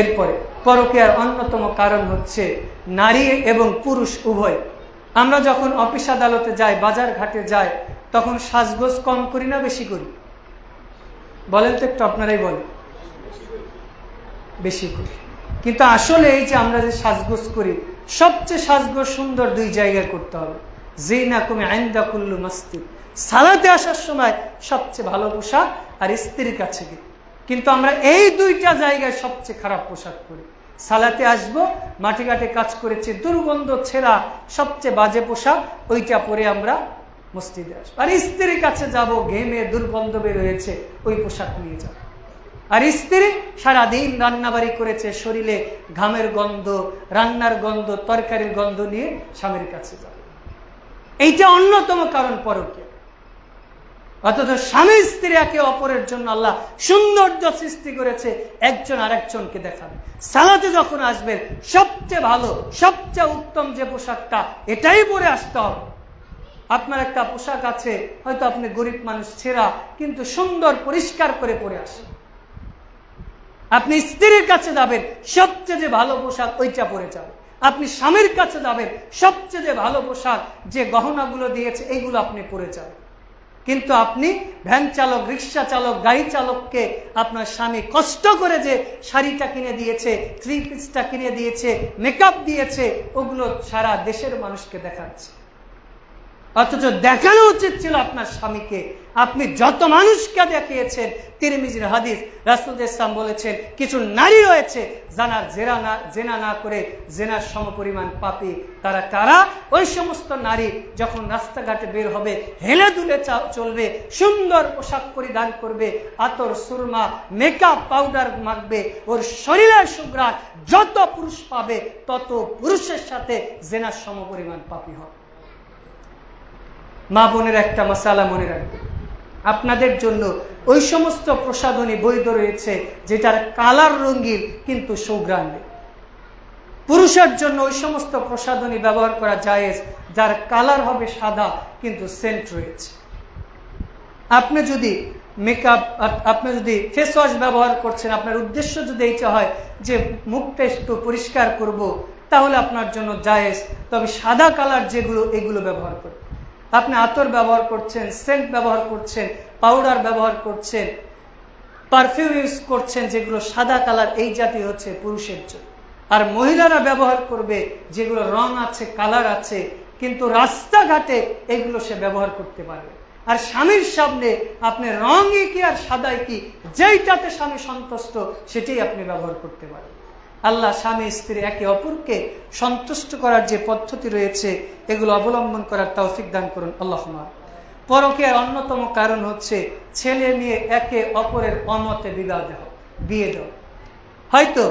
এরপরে পরকীয়ার অন্যতম কারণ হচ্ছে নারী এবং পুরুষ উভয়। আমরা যখন অফিস আদালতে যাই, বাজার ঘাটে যাই, তখন সাজগোজ কম করি না বেশি করি? বলেন তো একটু, আপনারাই বলেন। বেশি করি। কিন্তু আসলে এই যে আমরা যে সাজগোজ করি, সবচেয়ে সাজগোজ সুন্দর 2 জায়গায় করতে হবে। জিনাকুম ইনদা কুল্লি মাসজিদ, সালাতে আসার সময় সবচেয়ে ভালো পোশাক, আর স্ত্রীর কাছে গিয়ে। কিন্তু আমরা এই 2টা জায়গায় সবচেয়ে খারাপ পোশাক পরি। সালাতে আসবো, মাটি ঘাটে কাজ করেছি, দুর্গন্ধ ছেঁড়া সবচেয়ে বাজে পোশাক, ওইটা পরে আমরা মসজিদে আসবো। আর স্ত্রীর কাছে যাব, ঘেমে দুর্গন্ধ বের হয়েছে, ওই পোশাক নিয়ে যাব। আর স্ত্রী সারাদিন রান্নাবাড়ি করেছে, শরীরে ঘামের গন্ধ, রান্নার গন্ধ, তরকারির গন্ধ নিয়ে স্বামীর কাছে যাবে। এইটা অন্যতম কারণ পরকীয়া। অথচ স্বামী স্ত্রী একে অপরের জন্য আল্লাহ সৌন্দর্য সৃষ্টি করেছে, একজন আরেকজনকে দেখাবে। সালাতে যখন আসবেন, সবচেয়ে ভালো, সবচেয়ে উত্তম যে পোশাকটা, এটাই পরে আসতে হবে। আপনার একটা পোশাক আছে, হয়তো আপনি গরিব মানুষ, ছেঁড়া, কিন্তু সুন্দর পরিষ্কার করে পরে আসেন। আপনি স্ত্রীর কাছে যাবেন, সবচেয়ে যে ভালো পোশাক ওইটা পরে যাবেন। আপনি স্বামীর কাছে যাবেন, সবচেয়ে যে ভালো পোশাক, যে গহনাগুলো দিয়েছে এইগুলো আপনি পরে যাবেন। কিন্তু আপনি ভ্যান চালক, রিক্সা চালক, গাড়ি চালককে আপনার স্বামী কষ্ট করে যে শাড়িটা কিনে দিয়েছে, থ্রি পিসটা কিনে দিয়েছে, মেকআপ দিয়েছে, ওগুলো সারা দেশের মানুষকে দেখাচ্ছে। অথচ দেখানো উচিত ছিল আপনার স্বামীকে। আপনি যত মানুষকে দেখিয়েছেন, তিরমিজির হাদিস, রাসূল ইসলাম বলেছেন কিছু নারী রয়েছে যারা জেনা না করে জেনার সমপরিমাণ পাপী। তারা কারা? ওই সমস্ত নারী যখন রাস্তাঘাটে বের হবে, হেলে দুলে চলবে, সুন্দর পোশাক পরিধান করবে, আতর, সুরমা, মেকআপ, পাউডার মাখবে, ওর শরীরের সুঘ্রাণ যত পুরুষ পাবে তত পুরুষের সাথে জেনার সমপরিমাণ পাপী হবে। মা বোনের একটা মাসালা মনে রাখবে, আপনাদের জন্য ওই সমস্ত প্রসাধনী বৈধ রয়েছে যেটার কালার রঙিন কিন্তু সুঘ্রাণ নেই। পুরুষের জন্য ওই সমস্ত প্রসাধনী ব্যবহার করা জায়েজ যার কালার হবে সাদা কিন্তু সেন্ট রয়েছে। আপনি যদি মেকআপ, আপনি যদি ফেস ওয়াশ ব্যবহার করছেন, আপনার উদ্দেশ্য যদি এইটা হয় যে মুখটা একটু পরিষ্কার করব, তাহলে আপনার জন্য জায়েজ। তবে সাদা কালার যেগুলো, এগুলো ব্যবহার করুন। আপনি আতর ব্যবহার করছেন, সেন্ট ব্যবহার করছেন, পাউডার ব্যবহার করছেন, পারফিউম ইউজ করছেন, যেগুলো সাদা কালার, এই জাতীয় হচ্ছে পুরুষের জন্য। আর মহিলারা ব্যবহার করবে যেগুলো রং আছে, কালার আছে, কিন্তু রাস্তাঘাটে এগুলো সে ব্যবহার করতে পারবে। আর স্বামীর সামনে আপনি রঙই কি আর সাদাই কি, যেইটাতে স্বামী সন্তুষ্ট সেটাই আপনি ব্যবহার করতে পারবেন। আল্লাহ স্বামী স্ত্রী একে অপরকে সন্তুষ্ট করার যে পদ্ধতি রয়েছে এগুলো অবলম্বন করার তৌফিক দান করুন আল্লাহুম্মা। পরকীয়ার অন্যতম কারণ হচ্ছে ছেলে মেয়ে একে অপরের অমতে বিয়ে দেওয়া। হয়তো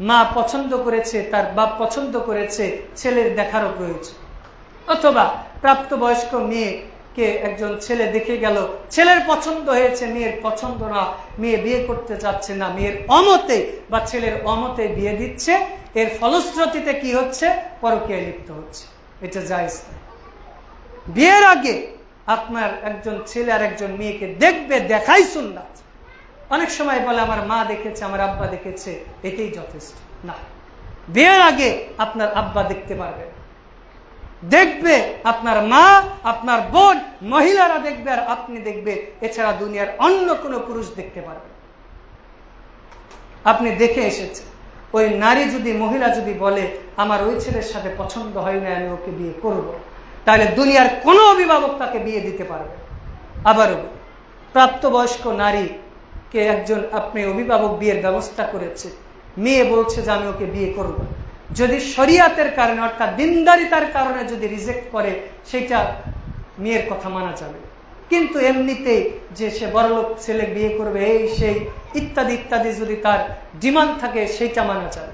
মা পছন্দ করেছে, তার বাপ পছন্দ করেছে, ছেলের দেখারও প্রয়োজন, অথবা প্রাপ্তবয়স্ক মেয়েকে একজন ছেলে দেখে গেল, ছেলের পছন্দ হয়েছে, মেয়ের পছন্দ না, মেয়ে বিয়ে করতে চাচ্ছে না, মেয়ের অমতে বা ছেলের অমতে বিয়ে দিচ্ছে। এর ফলশ্রুতিতে কি হচ্ছে? পরকীয়ায় লিপ্ত হচ্ছে। এটা জায়েজ না। বিয়ের আগে আপনার একজন ছেলে আর একজন মেয়েকে দেখবে, দেখাই সুন্নাত। অনেক সময় বলে আমার মা দেখেছে, আমার আব্বা দেখেছে, এটাই যথেষ্ট না। বিয়ের আগে আপনার আব্বা দেখতে পারবেন, দেখবে আপনার মা, আপনার বোন, মহিলারা দেখবে, আর আপনি দেখবেন। এছাড়া দুনিয়ার অন্য কোনো পুরুষ দেখতে পারবে। আপনি দেখে এসেছেন, ওই নারী যদি, মহিলা যদি বলে আমার ওই ছেলের সাথে পছন্দ হয় না, আমি ওকে বিয়ে করব, তাহলে দুনিয়ার কোনো অভিভাবক তাকে বিয়ে দিতে পারবে। আবারও প্রাপ্তবয়স্ক নারীকে একজন আপনি অভিভাবক বিয়ের ব্যবস্থা করেছে, মেয়ে বলছে যে আমি ওকে বিয়ে করব, যদি শরিয়াতের কারণে অর্থাৎ দিনদারিতার কারণে যদি রিজেক্ট করে, সেটা মেয়ের কথা মানা যাবে। কিন্তু এমনিতে যে সে বড়লোক ছেলে বিয়ে করবে, এই সেই ইত্যাদি ইত্যাদি যদি তার ডিমান্ড থাকে, সেইটা মানা যাবে।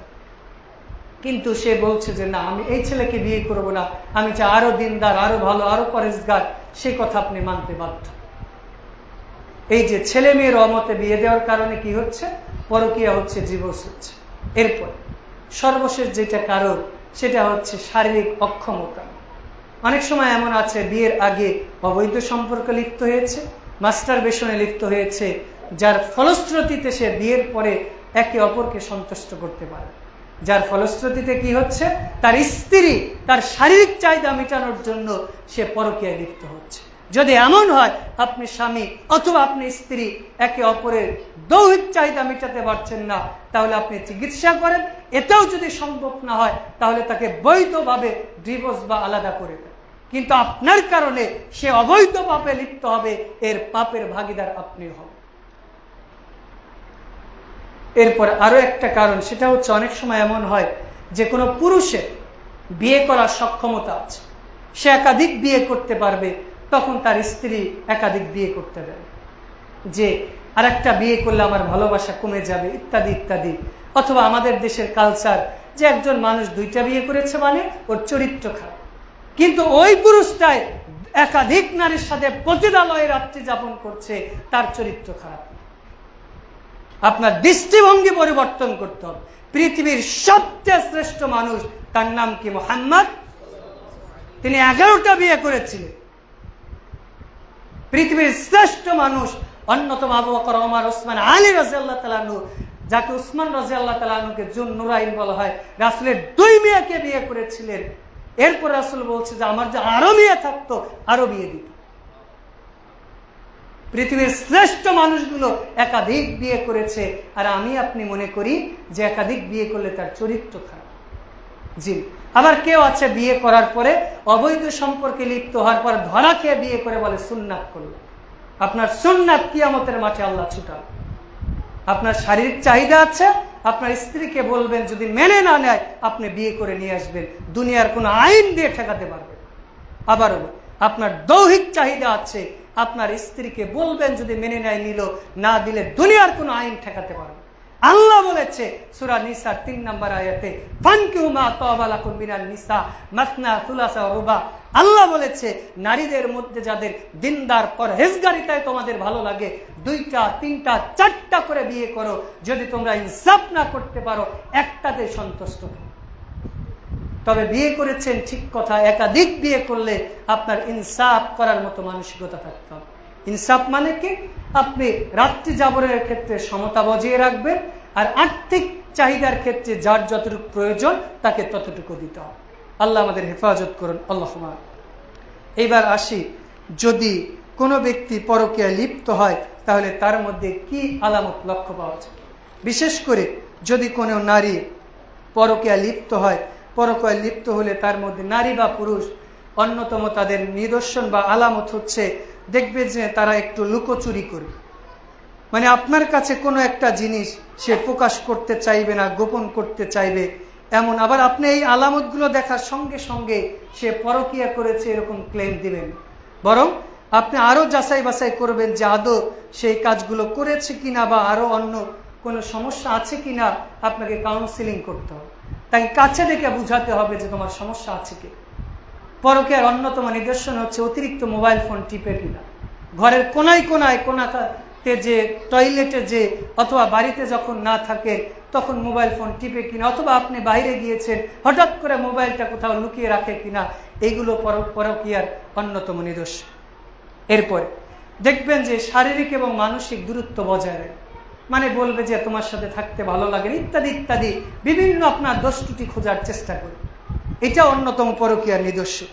কিন্তু সে বলছে যে না, আমি এই ছেলেকে বিয়ে করব না, আমি চাই আরো দিনদার, আরো ভালো, আরো পরেশগার, সেই কথা আপনি মানতে বাধ্য। এই যে ছেলে মেয়ের অমতে বিয়ে দেওয়ার কারণে কি হচ্ছে? পরকীয়া হচ্ছে, ডিভোর্স হচ্ছে। এরপর সর্বশেষ যেটা কারণ, সেটা হচ্ছে শারীরিক অক্ষমতা। অনেক সময় এমন আছে বিয়ের আগে অবৈধ সম্পর্কে লিপ্ত হয়েছে, মাস্টারবেশনে লিপ্ত হয়েছে, যার ফলশ্রুতিতে সে বিয়ের পরে একে অপরকে সন্তুষ্ট করতে পারে। যার ফলশ্রুতিতে কি হচ্ছে? তার স্ত্রী তার শারীরিক চাহিদা মেটানোর জন্য সে পরকীয়ায় লিপ্ত হচ্ছে। যদি এমন হয় আপনি স্বামী অথবা আপনি স্ত্রী একে অপরের দৈহিক চাহিদা মেটাতে পারছেন না, তাহলে আপনি চিকিৎসা করেন। এটাও যদি সম্ভব না হয়, তাহলে তাকে বৈধভাবে ডিভোর্স বা আলাদা করে দেন। কিন্তু আপনার কারণে সে অবৈধ পাপে লিপ্ত হবে, এর পাপের ভাগীদার আপনি হবেন। এরপর আরো একটা কারণ, সেটা হচ্ছে অনেক সময় এমন হয় যে কোনো পুরুষের বিয়ে করার সক্ষমতা আছে, সে একাধিক বিয়ে করতে পারবে, তখন তার স্ত্রী একাধিক বিয়ে করতে দেয়, যে আরেকটা বিয়ে করলে আমার ভালোবাসা কমে যাবে, ইত্যাদি ইত্যাদি। অথবা আমাদের দেশের কালচার যে একজন মানুষ দুইটা বিয়ে করেছে মানে ওর চরিত্র খারাপ, কিন্তু ওই পুরুষটাই একাধিক নারীর সাথে পতিতালয়ে রাত্রি যাপন করছে, তার চরিত্র খারাপ। আপনার দৃষ্টিভঙ্গি পরিবর্তন করতে হবে। পৃথিবীর সবচেয়ে শ্রেষ্ঠ মানুষ, তার নাম কি? মুহাম্মদ। তিনি 11টা বিয়ে করেছিলেন। পৃথিবীর শ্রেষ্ঠ মানুষ, অন্যতম আবু বকর, ওমর, ওসমান, আলী রাদিয়াল্লাহু তাআলা আনহু যাকে উসমান রাদিয়াল্লাহু তাআলা আনহুকে জুন নুরাইন বলা হয়, রাসূলের 2 মেয়েকে বিয়ে করেছিলেন। এরপর রাসূল বলছে যে আমার যে আরো মেয়ে থাকতো আরো বিয়ে দিত। পৃথিবীর শ্রেষ্ঠ মানুষগুলো একাধিক বিয়ে করেছে, আর আমি আপনি মনে করি যে একাধিক বিয়ে করলে তার চরিত্র খারাপ। জি, আবার কেউ আছে বিয়ে করার পরে অবৈধ সম্পর্কে লিপ্ত হওয়ার পর ধরা খেয়ে বিয়ে করে বলে সুন্নাত করল। আপনার সুন্নাত কিয়ামতের মাঠে আল্লাহ ছুটাল। আপনার শারীরিক চাহিদা আছে, আপনার স্ত্রীকে বলবেন, যদি মেনে না নেয় আপনি বিয়ে করে নিয়ে আসবেন, দুনিয়ার কোনো আইন দিয়ে ঠেকাতে পারবেন। আবারও আপনার দৈহিক চাহিদা আছে, আপনার স্ত্রীকে বলবেন, যদি মেনে নেয় নিল, না দিলে দুনিয়ার কোনো আইন ঠেকাতে পারবে। আল্লাহ বলেছে সূরা নিসা 3 নম্বর আয়াতে, ফানকিহু মা তাবা লাকুম মিনান নিসা মাসনা সুলাসা ওয়া রুবা। আল্লাহ বলেছে নারীদের মধ্যে যাদের দিনদার পরহেজগারিতায় তোমাদের ভালো লাগে, 2টা 3টা 4টা করে বিয়ে করো। যদি তোমরা ইনসাফ না করতে পারো একটাতে সন্তুষ্ট হও। তবে বিয়ে করেছেন ঠিক কথা, একাধিক বিয়ে করলে আপনার ইনসাফ করার মতো মানসিকতা থাকতে হবে। ইনসাফ মানে কি? আপনি রাত্রি জাগরণের ক্ষেত্রে সমতা বজিয়ে রাখবেন, আর আর্থিক চাহিদার ক্ষেত্রে যার যতটুকু প্রয়োজন তাকে ততটুকু দিতে হবে। আল্লাহ আমাদের হেফাজত করুন, আল্লাহুম্মা। এইবার আসি, যদি কোনো ব্যক্তি পরকীয়ায় লিপ্ত হয় তাহলে তার মধ্যে কি আলামত লক্ষ্য পাওয়া যায়? বিশেষ করে যদি কোনো নারী পরকীয়ায় লিপ্ত হয়, পরকীয়ায় লিপ্ত হলে তার মধ্যে নারী বা পুরুষ অন্যতম তাদের নিদর্শন বা আলামত হচ্ছে, দেখবে যে তারা একটু লুকোচুরি করবে। মানে আপনার কাছে কোনো একটা জিনিস সে প্রকাশ করতে চাইবে না, গোপন করতে চাইবে এমন। আবার আপনি এই আলামতগুলো দেখার সঙ্গে সঙ্গে সে পরকীয়া করেছে এরকম ক্লেম দিবেন, বরং আপনি আরো যাচাই বাছাই করবেন যে আদৌ সেই কাজগুলো করেছে কিনা, বা আরো অন্য কোনো সমস্যা আছে কিনা। আপনাকে কাউন্সিলিং করতে হবে, তাকে কাছে ডেকে বুঝাতে হবে যে তোমার সমস্যা আছে কি। পরকীয়ার অন্যতম নিদর্শন হচ্ছে অতিরিক্ত মোবাইল ফোন টিপে কিনা, ঘরের কোনায় কোনায় কোনাতে যে, টয়লেটে যে, অথবা বাড়িতে যখন না থাকে তখন মোবাইল ফোন টিপে কিনা, অথবা আপনি বাইরে গিয়েছেন হঠাৎ করে মোবাইলটা কোথাও লুকিয়ে রাখে কিনা। এইগুলো পরকীয়ার অন্যতম নিদর্শন। এরপরে দেখবেন যে শারীরিক এবং মানসিক দূরত্ব বজায় রাখে, মানে বলবে যে তোমার সাথে থাকতে ভালো লাগে ইত্যাদি ইত্যাদি, বিভিন্ন আপনার দোষ ত্রুটি খোঁজার চেষ্টা করে। এটা অন্যতম পরকীয়ার নিদর্শন।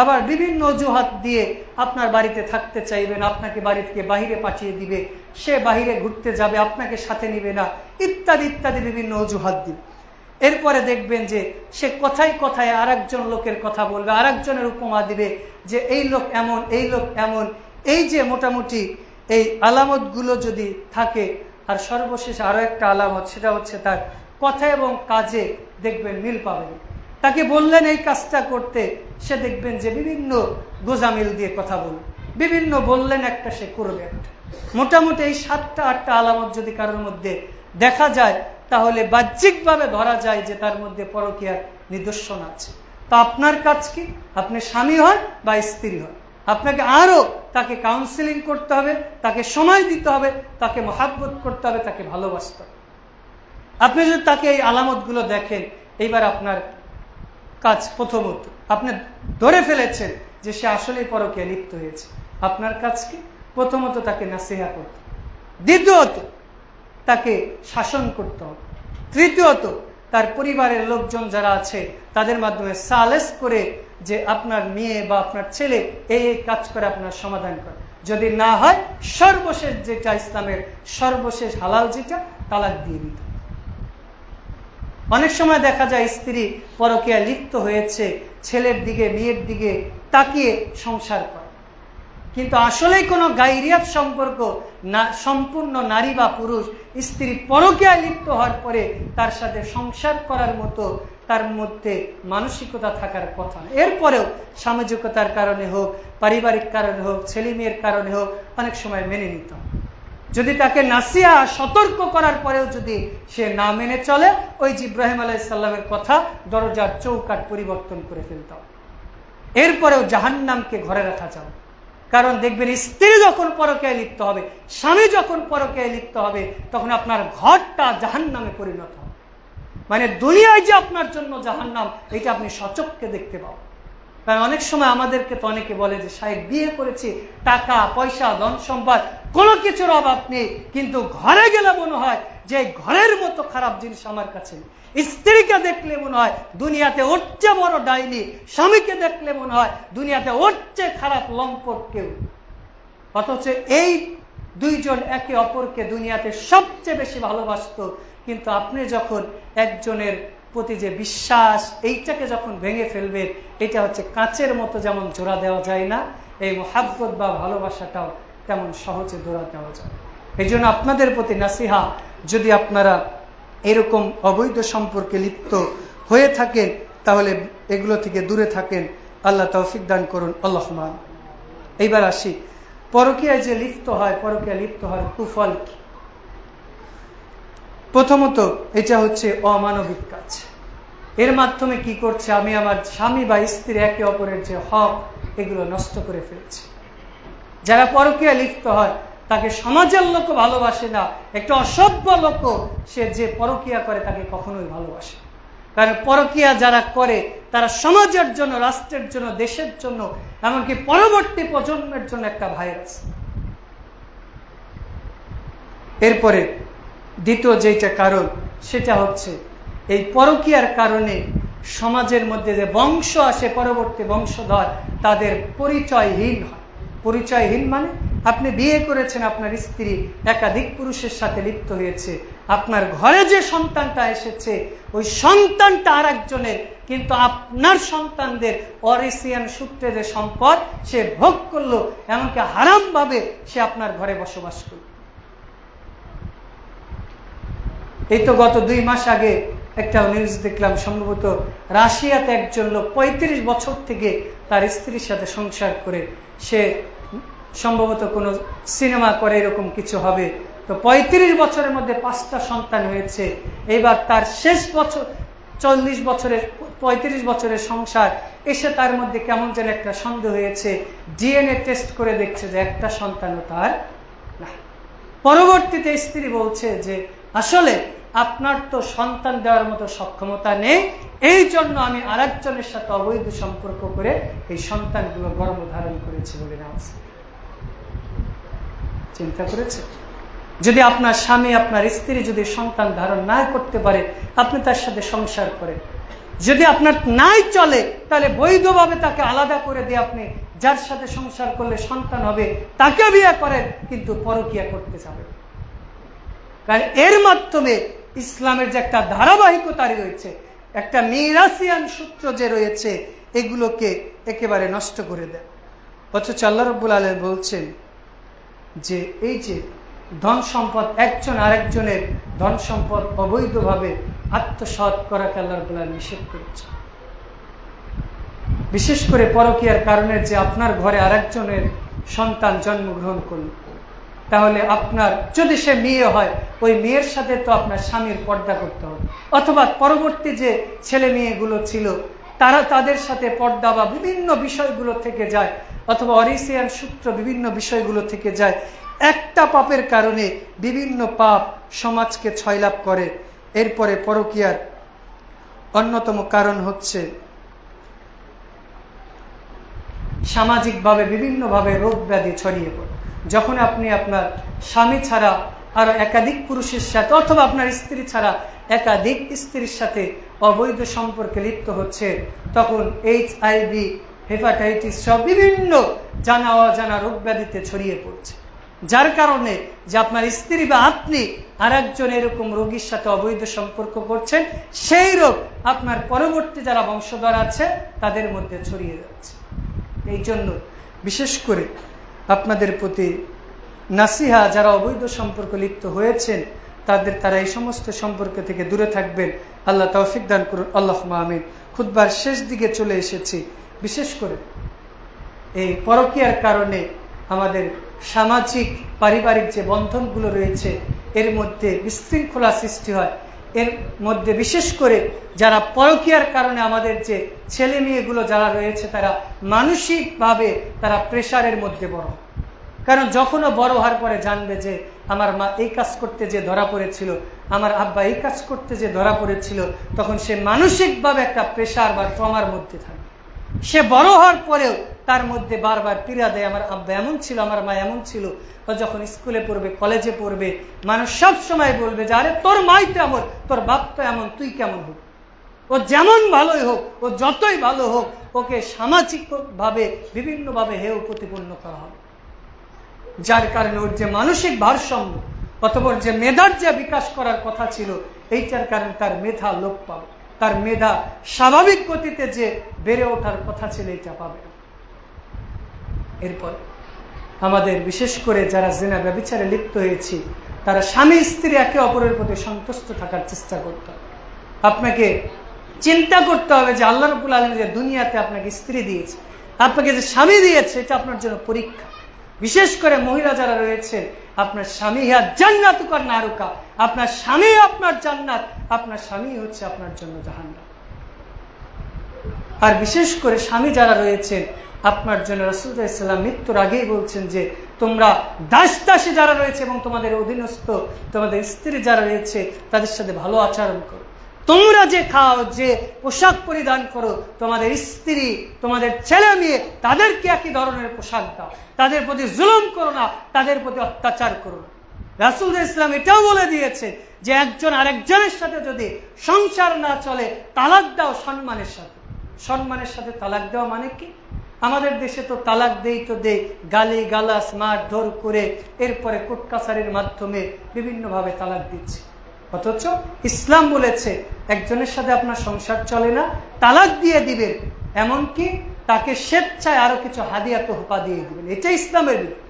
আবার বিভিন্ন অজুহাত দিয়ে আপনার বাড়িতে থাকতে চাইবেন, আপনাকে বাড়ি থেকে বাহিরে পাঠিয়ে দিবে, সে বাহিরে ঘুরতে যাবে, আপনাকে সাথে নিবে না, ইত্যাদি ইত্যাদি বিভিন্ন অজুহাত দিবে। এরপরে দেখবেন যে সে কথায় কথায় আরেকজন লোকের কথা বলবে, আরেকজনের উপমা দিবে যে এই লোক এমন, এই লোক এমন। এই যে মোটামুটি এই আলামতগুলো যদি থাকে, আর সর্বশেষ আরো একটা আলামত, সেটা হচ্ছে তার কথা এবং কাজে দেখবেন মিল পাবেন। তাকে বললেন এই কাজটা করতে, সে দেখবেন যে বিভিন্ন গোজামিল দিয়ে কথা বলবে, বিভিন্ন বললেন একটা সে করবে একটা। মোটামুটি এই 7টা 8টা আলামত যদি কারোর মধ্যে দেখা যায়, তাহলে বাহ্যিকভাবে ধরা যায় যে তার মধ্যে পরকীয়ার নিদর্শন আছে। তো আপনার কাজ কি? আপনি স্বামী হন বা স্ত্রী হন, আপনাকে আরো তাকে কাউন্সিলিং করতে হবে, তাকে সময় দিতে হবে, তাকে মহাব্বত করতে হবে, তাকে ভালোবাসতে হবে। আপনি যদি তাকে এই আলামতগুলো দেখেন, এইবার আপনার কাজ প্রথমত আপনি ধরে ফেলেছেন যে সে আসলেই পরকীয়ায় লিপ্ত হয়েছে। আপনার কাজ কি? প্রথমত তাকে নাসিহা করতে, দ্বিতীয়ত তাকে শাসন করতে হবে, তৃতীয়ত তার পরিবারের লোকজন যারা আছে তাদের মাধ্যমে সালেস করে যে আপনার মেয়ে বা আপনার ছেলে এই কাজ করে আপনার সমাধান করে। যদি না হয় সর্বশেষ যেটা ইসলামের সর্বশেষ হালাল যেটা, তালাক দিয়ে দিতে। অনেক সময় দেখা যায় স্ত্রী পরকীয়ায় লিপ্ত হয়েছে, ছেলের দিকে মেয়ের দিকে তাকিয়ে সংসার করে, কিন্তু আসলেই কোনো গায়রিয়াত সম্পর্ক না, সম্পূর্ণ নারী বা পুরুষ স্ত্রী পরকীয়ায় লিপ্ত হওয়ার পরে তার সাথে সংসার করার মতো তার মধ্যে মানসিকতা থাকার কথা। এরপরেও সামাজিকতার কারণে হোক, পারিবারিক কারণে হোক, ছেলে মেয়ের কারণে হোক, অনেক সময় মেনে নিত। যদি তাকে নাসিহা সতর্ক করার পরেও যদি সে না মেনে চলে, ওই যে ইব্রাহিম আলাইহিস সালামের কথা, দরজার চৌকাঠ পরিবর্তন করে ফেলতে হবে। এরপরেও জাহান্নামকে ঘরে রাখা যাবে। কারণ দেখবেন স্ত্রী যখন পরকীয়ায় লিপ্ত হবে, স্বামী যখন পরকীয়ায় লিপ্ত হবে, তখন আপনার ঘরটা জাহান্নামে পরিণত হবে। মানে দুনিয়ায় যে আপনার জন্য জাহান্নাম, এটা আপনি সচক্ষে দেখতে পাবেন। কারণ অনেক সময় আমাদেরকে তো অনেকে বলে যে সাহেব বিয়ে করেছি, টাকা পয়সা ধন সম্পদ কোনো কিছুর অভাব নেই, কিন্তু ঘরে গেলে মনে হয় যে ঘরের মতো খারাপ জিনিস আমার কাছে নেই। স্ত্রীকে দেখলে মনে হয় দুনিয়াতে ওর চেয়ে বড় ডাইনি, স্বামীকে দেখলে মনে হয় দুনিয়াতে ওর চেয়ে খারাপ লম্পট কেউ। অথচ এই দুইজন একে অপরকে দুনিয়াতে সবচেয়ে বেশি ভালোবাসতো। কিন্তু আপনি যখন একজনের প্রতি যে বিশ্বাস, এইটাকে যখন ভেঙে ফেলবেন, এটা হচ্ছে কাঁচের মতো যেমন জোড়া দেওয়া যায় না, এই মোহাব্বত বা ভালোবাসাটাও তেমন সহজে জোড়া দেওয়া যায়। এই জন্য আপনাদের প্রতি নাসিহা, যদি আপনারা এরকম অবৈধ সম্পর্কে লিপ্ত হয়ে থাকেন তাহলে এগুলো থেকে দূরে থাকেন। আল্লাহ তৌফিক দান করুন। আল্লাহুম্মা। এইবার আসি, পরকীয়ায় যে লিপ্ত হয়, পরকীয়া লিপ্ত হয় কুফল কি? প্রথমত এটা হচ্ছে অমানবিক কাজ। এর মাধ্যমে কি করছে, আমি আমার স্বামী বা স্ত্রী একে অপরের যে হক, এগুলো নষ্ট করে ফেলছে। যারা পরকীয়া লিপ্ত হয় তাকে সমাজের লোক ভালোবাসে না, একটা অসভ্য লোক সে যে পরকীয়া করে তাকে কখনোই ভালোবাসে। কারণ পরকীয়া যারা করে তারা সমাজের জন্য, রাষ্ট্রের জন্য, দেশের জন্য, এমনকি পরবর্তী প্রজন্মের জন্য একটা ভাইরাস। এরপরে দ্বিতীয় যেটা কারণ, সেটা হচ্ছে এই পরকীয়ার কারণে সমাজের মধ্যে যে বংশ আসে, পরবর্তী বংশধর তাদের পরিচয়হীন হয়। পরিচয়হীন মানে আপনি বিয়ে করেছেন, আপনার স্ত্রী একাধিক পুরুষের সাথে লিপ্ত হয়েছে, আপনার ঘরে যে সন্তানটা এসেছে ওই সন্তানটা আর একজনের, কিন্তু আপনার সন্তানদের অরিসিয়ান সূত্রে যে সম্পদ সে ভোগ করলো, এমনকি হারাম ভাবে সে আপনার ঘরে বসবাস করল। এই তো গত 2 মাস আগে একটা নিউজ দেখলাম, সম্ভবত রাশিয়াতে একজন লোক 35 বছর থেকে তার স্ত্রীর সাথে সংসার করে, সে সম্ভবত কোনো সিনেমা করে এরকম কিছু হবে, তো 35 বছরের মধ্যে 5টা সন্তান হয়েছে। এইবার তার শেষ বছর 40 বছরের 35 বছরের সংসার এসে তার মধ্যে কেমন যেন একটা সন্দেহ হয়েছে, ডিএনএ টেস্ট করে দেখছে যে একটা সন্তানও তার না। পরবর্তীতে স্ত্রী বলছে যে আসলে আপনার তো সন্তান দেওয়ার মতো সক্ষমতা নেই, এই জন্য আমি আরেকজনের সাথে অবৈধ সম্পর্ক করে এই সন্তানগুলো গর্ভধারণ করেছি বলে না। চিন্তা করেছে, যদি আপনার স্বামী, আপনার স্ত্রী যদি সন্তান ধারণ না করতে পারে, আপনি তার সাথে সংসার করেন। যদি আপনার নাই চলে তাহলে বৈধভাবে তাকে আলাদা করে দিয়ে আপনি যার সাথে সংসার করলে সন্তান হবে তাকে বিয়ে করেন, কিন্তু পরকীয়া করতে যাবেন। কারণ এর মাধ্যমে ইসলামের যে একটা ধারাবাহিকতা রয়েছে, একটা মিরাসিয়ান সূত্র যে রয়েছে, এগুলোকে একেবারে নষ্ট করে দেয়। অথচ আল্লাহ রাব্বুল আলামিন বলছেন যে এই যে ধন সম্পদ, একজন আরেকজনের ধন সম্পদ অবৈধভাবে আত্মসাৎ করাকে আল্লাহ রাব্বুল আলামিন নিষেধ করেছে। বিশেষ করে পরকীয়ার কারণে যে আপনার ঘরে আরেকজনের সন্তান জন্মগ্রহণ করল, তাহলে আপনার যদি সে মেয়ে হয়, ওই মেয়ের সাথে তো আপনার স্বামীর পর্দা করতে হবে, অথবা পরবর্তী যে ছেলে মেয়েগুলো ছিল তারা তাদের সাথে পর্দা বা বিভিন্ন বিষয়গুলো থেকে যায়, অথবা অরিসিয়ান সূত্র বিভিন্ন বিষয়গুলো থেকে যায়। একটা পাপের কারণে বিভিন্ন পাপ সমাজকে ছয়লাভ করে। এরপরে পরকীয়ার অন্যতম কারণ হচ্ছে সামাজিকভাবে বিভিন্নভাবে রোগ ব্যাধি ছড়িয়ে পড়ে। যখন আপনি আপনার স্বামী ছাড়া আরো একাধিক পুরুষের সাথে, অথবা আপনার স্ত্রী ছাড়া একাধিক স্ত্রীর সাথে অবৈধ সম্পর্কে লিপ্ত হচ্ছে, তখন HIV, হেপাটাইটিস সব বিভিন্ন জানা অজানা রোগ ব্যাধিতে ছড়িয়ে পড়ছে। যার কারণে যে আপনার স্ত্রী বা আপনি আর একজন এরকম রোগীর সাথে অবৈধ সম্পর্ক করছেন, সেই রোগ আপনার পরবর্তী যারা বংশধর আছে তাদের মধ্যে ছড়িয়ে যাচ্ছে। এই জন্য বিশেষ করে আপনাদের প্রতি নাসিহা, যারা অবৈধ সম্পর্ক লিপ্ত হয়েছেন তারা এই সমস্ত সম্পর্ক থেকে দূরে থাকবেন। আল্লাহ তৌফিক দান করুন। আল্লাহুম্মা আমিন। খুতবার শেষ দিকে চলে এসেছি। বিশেষ করে এই পরকীয়ার কারণে আমাদের সামাজিক পারিবারিক যে বন্ধনগুলো রয়েছে এর মধ্যে বিশৃঙ্খলা সৃষ্টি হয়। এর মধ্যে বিশেষ করে যারা পরকীয়ার কারণে আমাদের যে ছেলে মেয়েগুলো যারা রয়েছে তারা মানসিকভাবে তারা প্রেশারের মধ্যে বড়। কারণ যখনও বড় হওয়ার পরে জানবে যে আমার মা এই কাজ করতে যে ধরা পড়েছিল, আমার আব্বা এই কাজ করতে যে ধরা পড়েছিল, তখন সে মানসিকভাবে একটা প্রেশার বা ট্রমার মধ্যে থাকে। সে বড় হওয়ার পরেও তার মধ্যে বারবার পীড়া দেয়, আমার আব্বা এমন ছিল, আমার মা এমন ছিল। ও যখন স্কুলে পড়বে, কলেজে পড়বে, মানুষ সব সময় বলবে যে আরে তোর মাই তো এমন, তোর বাপ তো এমন, তুই কেমন হোক। ও যেমন ভালোই হোক, ও যতই ভালো হোক, ওকে সামাজিকভাবে বিভিন্নভাবে হেয় প্রতিপন্ন করা হবে, যার কারণে ওর যে মানসিক ভারসাম্য অথবা যে মেধার যে বিকাশ করার কথা ছিল, এইটার কারণে তার মেধা লোপ পাবে, তার মেধা স্বাভাবিক গতিতে যে বেড়ে ওঠার কথা ছিল এটা পাবে। এরপর আমাদের বিশেষ করে যারা জিনা ব্যভিচারে লিপ্ত হয়েছি, তারা স্বামী স্ত্রী একে অপরের প্রতি সন্তুষ্ট থাকার চেষ্টা করতে হবে। আপনাকে চিন্তা করতে হবে যে আল্লাহ রাব্বুল আলামিন যে দুনিয়াতে আপনাকে স্ত্রী দিয়েছে, আপনাকে যে স্বামী দিয়েছে, এটা আপনার জন্য পরীক্ষা। বিশেষ করে মহিলা যারা রয়েছে, আপনার স্বামী হিয়া জান্নাতুকা নারুকা, আপনার স্বামী আপনার জান্নাত, আপনার স্বামী হচ্ছে আপনার জন্য জাহান্নাম। আর বিশেষ করে স্বামী যারা রয়েছেন আপনার জন্য, রাসূল সাল্লাল্লাহু আলাইহি ওয়াসাল্লাম মৃত্যুর আগেই বলছেন যে তোমরা দাস-দাসী যারা রয়েছে এবং তোমাদের অধীনস্থ তোমাদের স্ত্রী যারা রয়েছে, তাদের সাথে ভালো আচরণ করো। তোমরা যে খাও, যে পোশাক পরিধান করো, তোমাদের স্ত্রী, তোমাদের ছেলে মেয়ে, তাদেরকে একই ধরনের পোশাক দাও। তাদের প্রতি জুলুম করো না, তাদের প্রতি অত্যাচার করো না। রাসূল ইসলাম এটাও বলে দিয়েছে যে একজন আরেকজনের সাথে যদি সংসার না চলে, তালাক দাও সম্মানের সাথে। সম্মানের সাথে তালাক দেওয়া মানে কি? আমাদের দেশে তো তালাক দেই তো দেই, গালি গালাস মারধর করে, এরপরে কোর্ট কাছারির মাধ্যমে বিভিন্নভাবে তালাক দিচ্ছে। অথচ ইসলাম বলেছে একজনের সাথে আপনার সংসার চলে না, তালাক দিয়ে দিবেন, এমনকি তাকে স্বেচ্ছায় আরো কিছু হাদিয়া তোহফা দিয়ে দিবেন। এটা ইসলামের বিধান।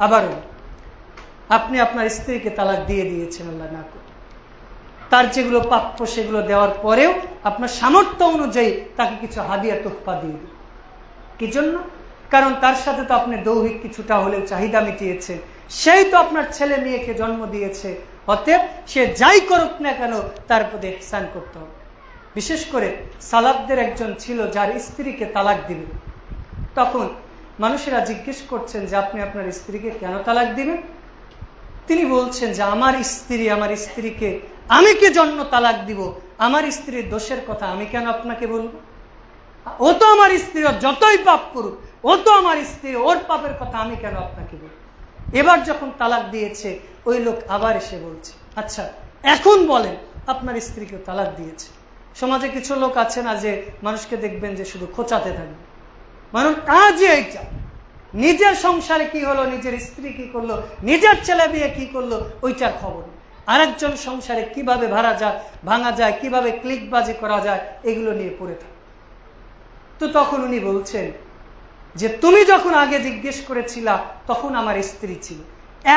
আবারও আপনি আপনার স্ত্রীকে তালাক দিয়ে দিয়েছেন, আল্লাহ না করে, তার যেগুলো প্রাপ্য সেগুলো দেওয়ার পরেও আপনার সামর্থ্য অনুযায়ী তাকে কিছু হাদিয়া তোহফা দিয়ে দিন। কি জন্য? কারণ তার সাথে তো আপনি দৈহিক কিছুটা হলেও চাহিদা মিটিয়েছেন, সেই তো আপনার ছেলে মেয়েকে জন্ম দিয়েছে। অতএব সে যাই করুক না কেন তার প্রতি ইহসান করতে হবে। বিশেষ করে সালাফদের একজন ছিল যার স্ত্রীকে তালাক দিবেন। তখন মানুষেরা জিজ্ঞেস করছেন যে আপনি আপনার স্ত্রীকে কেন তালাক দিবেন? তিনি বলছেন যে আমার স্ত্রীকে আমি কে জন্য তালাক দিব? আমার স্ত্রীর দোষের কথা আমি কেন আপনাকে বলবো? ও তো আমার স্ত্রী, যতই পাপ করুক, ও তো আমার স্ত্রী, ওর পাপের কথা আমি কেন আপনাকে বলবো? এবার যখন তালাক দিয়েছে, ওই লোক আবার এসে বলছে, আচ্ছা এখন বলেন আপনার স্ত্রীকে তালাক দিয়েছে। সমাজে কিছু লোক আছে না যে মানুষকে দেখবেন যে শুধু খোঁচাতে থাকবে, মানুষ কাজে এইটা, নিজের সংসারে কি হলো, নিজের স্ত্রী কি করলো, নিজের ছেলে মেয়ে কি করলো, ওইটার খবর। আরেকজন সংসারে কিভাবে ভাঙা যায়, কিভাবে ক্লিকবাজি করা যায়, এগুলো নিয়ে পড়ে থাকে। তো তখন উনি বলছেন যে তুমি যখন আগে জিজ্ঞেস করেছিলা তখন আমার স্ত্রী ছিল,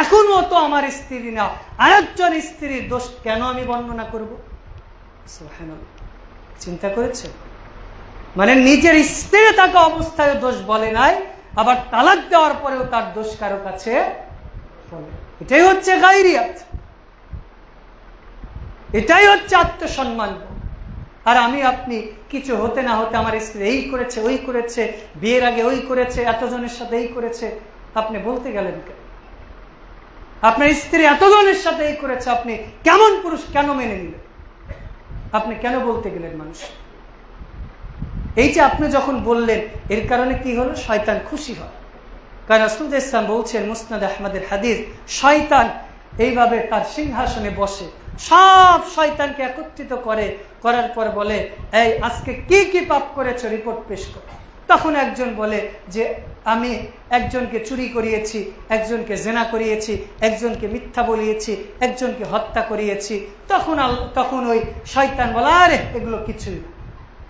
এখনো তো আমার স্ত্রী না, আরেকজন স্ত্রীর দোষ কেন আমি বর্ণনা করব? সুবহানাল্লাহ, চিন্তা করেছে? মানে নিজের স্ত্রী থাকা অবস্থায় দোষ বলে নাই, আবার তালাক দেওয়ার পরেও তার দোষ কারো কাছে বলে। এটাই হচ্ছে গায়রিয়াত, এটাই হচ্ছে আত্মসম্মান। আর আমি আপনি কিছু হতে না হতে আমার স্ত্রী এই করেছে, ওই করেছে, বিয়ের আগে ওই করেছে, এতজনের সাথে এই করেছে, আপনি বলতে গেলেন কেন? আপনার স্ত্রী এতজনের সাথে এই করেছে, আপনি কেমন পুরুষ, কেন মেনে নিলেন? আপনি কেন বলতে গেলেন মানুষ? এই যে আপনি যখন বললেন, এর কারণে কি হলো? শয়তান খুশি হয়। কারণ রাসূল ইসলাম বলছেন, মুসনাদ আহমদের হাদিস, শয়তান এইভাবে তার সিংহাসনে বসে, সব শয়তানকে একত্রিত করার পর বলে, এই আজকে কি কি পাপ করেছো রিপোর্ট পেশ কর। তখন একজন বলে যে আমি একজনকে চুরি করিয়েছি, একজনকে জেনা করিয়েছি, একজনকে মিথ্যা বলিয়েছি, একজনকে হত্যা করিয়েছি। তখন ওই শয়তান বলে, আরে এগুলো কিছুই না।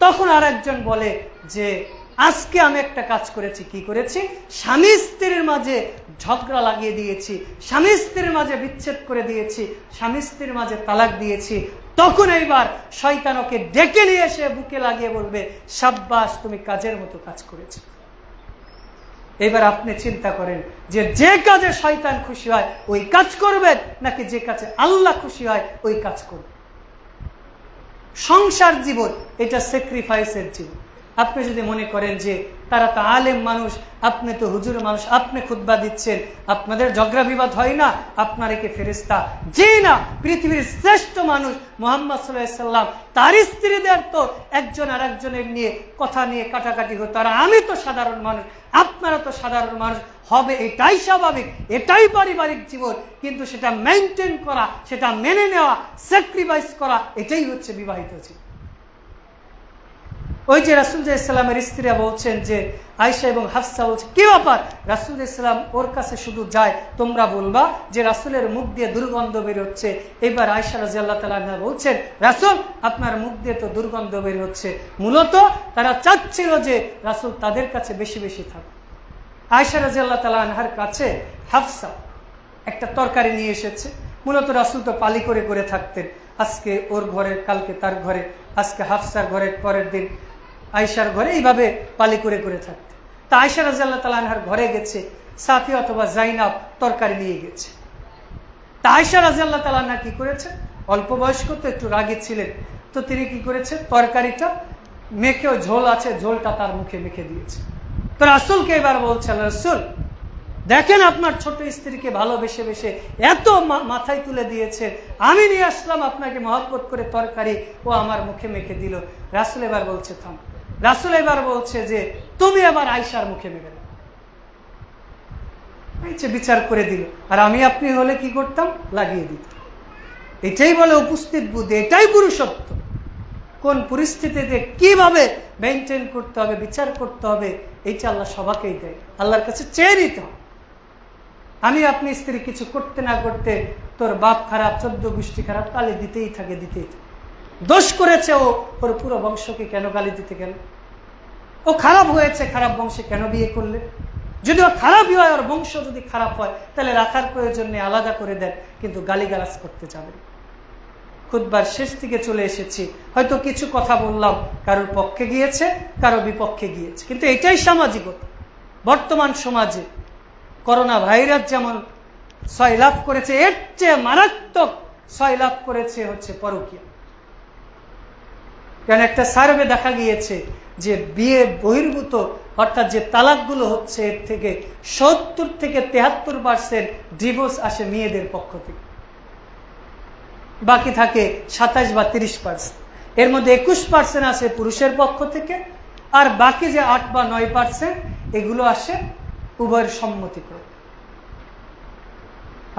তখন আর একজন বলে যে আজকে আমি একটা কাজ করেছি। কি করেছি? স্বামী স্ত্রীর মাঝে ঝগড়া লাগিয়ে দিয়েছি, স্বামী স্ত্রীর মাঝে বিচ্ছেদ করে দিয়েছি, স্বামী স্ত্রীর মাঝে তালাক দিয়েছি। তখন এইবার শয়তান ওকে ডেকে নিয়ে এসে বুকে লাগিয়ে বলবে, সাব্বাস, তুমি কাজের মতো কাজ করেছ। এবার আপনি চিন্তা করেন যে কাজে শয়তান খুশি হয় ওই কাজ করবেন, নাকি যে কাজে আল্লাহ খুশি হয় ওই কাজ করবেন? সংসার জীবন এটা স্যাক্রিফাইসের জীবন। আপনি যদি মনে করেন যে তারা তো আলেম মানুষ, আপনি তো হুজুর মানুষ, আপনি খুতবা দিচ্ছেন, আপনাদের ঝগড়া বিবাদ হয় না, আপনার একে ফেরেশতা? জি না, পৃথিবীর শ্রেষ্ঠ মানুষ মুহাম্মদ সাল্লাল্লাহু আলাইহি সাল্লাম, তার স্ত্রীদের তো একজন আর একজনের নিয়ে কথা নিয়ে কাটাকাটি হতো। আর আমি তো সাধারণ মানুষ, আপনারা তো সাধারণ মানুষ, হবে এটাই স্বাভাবিক, এটাই পারিবারিক জীবন। কিন্তু সেটা মেনটেন করা, সেটা মেনে নেওয়া, স্যাক্রিফাইস করা, এটাই হচ্ছে বিবাহিত জীবন। ওই যে রাসূল সাল্লাল্লাহু আলাইহি স্ত্রীরা বলছেন যে আয়েশা এবং হাফসা বলছে, কি ব্যাপার? রাসূল সাল্লাম ওর কাছে শুধু যায়, তোমরা বলবা যে রাসূলের মুখ দিয়ে দুর্গন্ধ বের হচ্ছে। এবার আয়েশা রাদিয়াল্লাহু তাআলা আনহা বলছেন, রাসূল আপনার মুখ দিয়ে তো দুর্গন্ধ বের হচ্ছে। মূলত তারা চাচ্ছিল যে রাসূল তাদের কাছে বেশি বেশি থাকে। আয়েশা রাদিয়াল্লাহু তাআলা আনহার কাছে হাফসা একটা তরকারি নিয়ে এসেছে। মূলত রাসূল তো পালি করে করে থাকতেন, আজকে ওর ঘরে, কালকে তার ঘরে, আজকে হাফসার ঘরে, পরের দিন আয়েশার ঘরে, এইভাবে পালি করে করে থাকতেন। তা আয়েশা রাদিয়াল্লাহু তাআলা আনহার ঘরে গেছে, সাফিয়া অথবা জাইনাব তরকারি নিয়ে গেছে। তা আয়েশা রাদিয়াল্লাহু তাআলা আনহা কি করেছেন, অল্প বয়স্ক তো একটু রাগী ছিলেন, তো তিনি কি করেছেন, তরকারিটা মেখে, ঝোল আছে, ঝোলটা তার মুখে মেখে দিয়েছে। তো রাসূলকে এবার বলছে, রাসূল দেখেন আপনার ছোট স্ত্রীকে ভালোবেসে বেসে এত মাথায় তুলে দিয়েছে, আমি নিয়ে আসলাম আপনাকে মহব্বত করে তরকারি, ও আমার মুখে মেখে দিল। রাসূল এবার বলছে থাম। রাসূল এবার বলছে যে তুমি এবার আয়েশার মুখে মেখে দাও। বিচার করে দিল। আর আমি আপনি হলে কি করতাম, লাগিয়ে দিতাম। এটাই বলে উপস্থিত বুদ্ধি, এটাই পুরুষত্ব। কোন পরিস্থিতিতে কিভাবে মেনটেন করতে হবে, বিচার করতে হবে, এইটা আল্লাহ সবাইকেই দেয়। আল্লাহর কাছে চেয়ে নিতে হবে। আমি আপনি স্ত্রী কিছু করতে না করতে, তোর বাপ খারাপ, 14 গোষ্ঠী খারাপ, গালি দিতেই থাকে, দিতেই থাকে। দোষ করেছে ও, ওর পুরো বংশকে কেন গালি দিতে গেল? ও খারাপ হয়েছে, খারাপ বংশে কেন বিয়ে করলে? যদি ও খারাপই হয়, ওর বংশ যদি খারাপ হয়, তাহলে রাখার প্রয়োজন নেই, আলাদা করে দেন, কিন্তু গালিগালাজ করতে যাবেন। খুতবার শেষ থেকে চলে এসেছি, হয়তো কিছু কথা বললাম, কারোর পক্ষে গিয়েছে, কারো বিপক্ষে গিয়েছে, কিন্তু এটাই সামাজিকতা। বর্তমান সমাজে করোনা ভাইরাস যেমন সয়লাভ করেছে, এর চেয়ে মারাত্মক সয়লাভ করেছে হচ্ছে পরকীয়া। কারণ একটা সার্ভে দেখা গিয়েছে যে বিয়ে বহির্ভূত, অর্থাৎ যে তালাকগুলো হচ্ছে, এর থেকে 70 থেকে 73% ডিভোর্স আসে মেয়েদের পক্ষ থেকে, বাকি থাকে 27 বা 30%। এর মধ্যে 21% আসে পুরুষের পক্ষ থেকে, আর বাকি যে 8 বা 9% এগুলো আসে উভয়ের সম্মতি করে।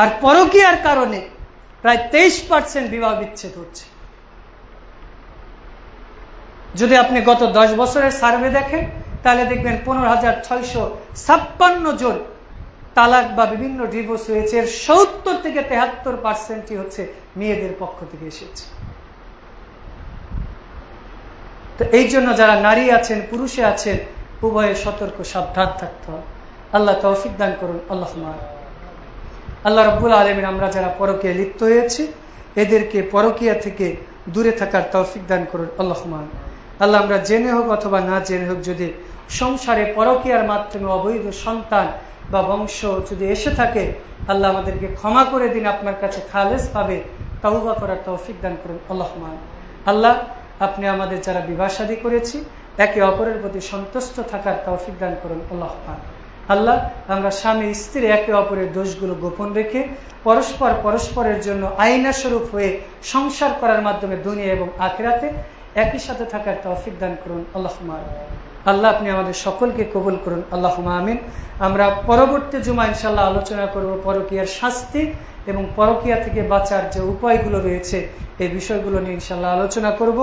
আর পরকীয়ার কারণে প্রায় 23% বিবাহ বিচ্ছেদ হচ্ছে। যদি আপনি গত 10 বছরের সার্ভে দেখেন, তাহলে দেখবেন 15,656 জন তালাক বা বিভিন্ন ডিভোর্স হয়েছে। এর 70 থেকে 73% হচ্ছে মেয়েদের পক্ষ থেকে এসেছে। তো এই জন্য যারা নারী আছেন, পুরুষে আছেন, উভয়ে সতর্ক, সাবধান থাকতে হবে। আল্লাহ তৌফিক দান করুন। আল্লাহ রাব্বুল আলামিন আমরা যারা পরকীয়ায় লিপ্ত হয়েছি, এদেরকে পরকীয়া থেকে দূরে থাকার তৌফিক দান করুন। আল্লাহ আমরা জেনে হোক অথবা না জেনে হোক, যদি সংসারে পরকীয়ার মাধ্যমে অবৈধ সন্তান বা বংশ যদি এসে থাকে, আল্লাহ আমাদেরকে ক্ষমা করে দিন, আপনার কাছে খালেস ভাবে তওবা করার তৌফিক দান করুন। আল্লাহ আপনি আমাদের যারা বিবাহ শাদী করেছি, একে অপরের প্রতি সন্তুষ্ট থাকার তৌফিক দান করুন। আল্লাহ আমরা স্বামী স্ত্রী একে অপরের দোষগুলো গোপন রেখে পরস্পরের জন্য আয়না স্বরূপ হয়ে সংসার করার মাধ্যমে দুনিয়া এবং আখিরাতে একই সাথে থাকার তৌফিক দান করুন। আল্লাহ আপনি আমাদের সকলকে কবুল করুন। আল্লাহুম্মা আমিন। আমরা পরবর্তী জুমা ইনশাআল্লাহ আলোচনা করব পরকীয়ার শাস্তি এবং পরকীয়া থেকে বাঁচার যে উপায়গুলো রয়েছে, এই বিষয়গুলো নিয়ে ইনশাআল্লাহ আলোচনা করব।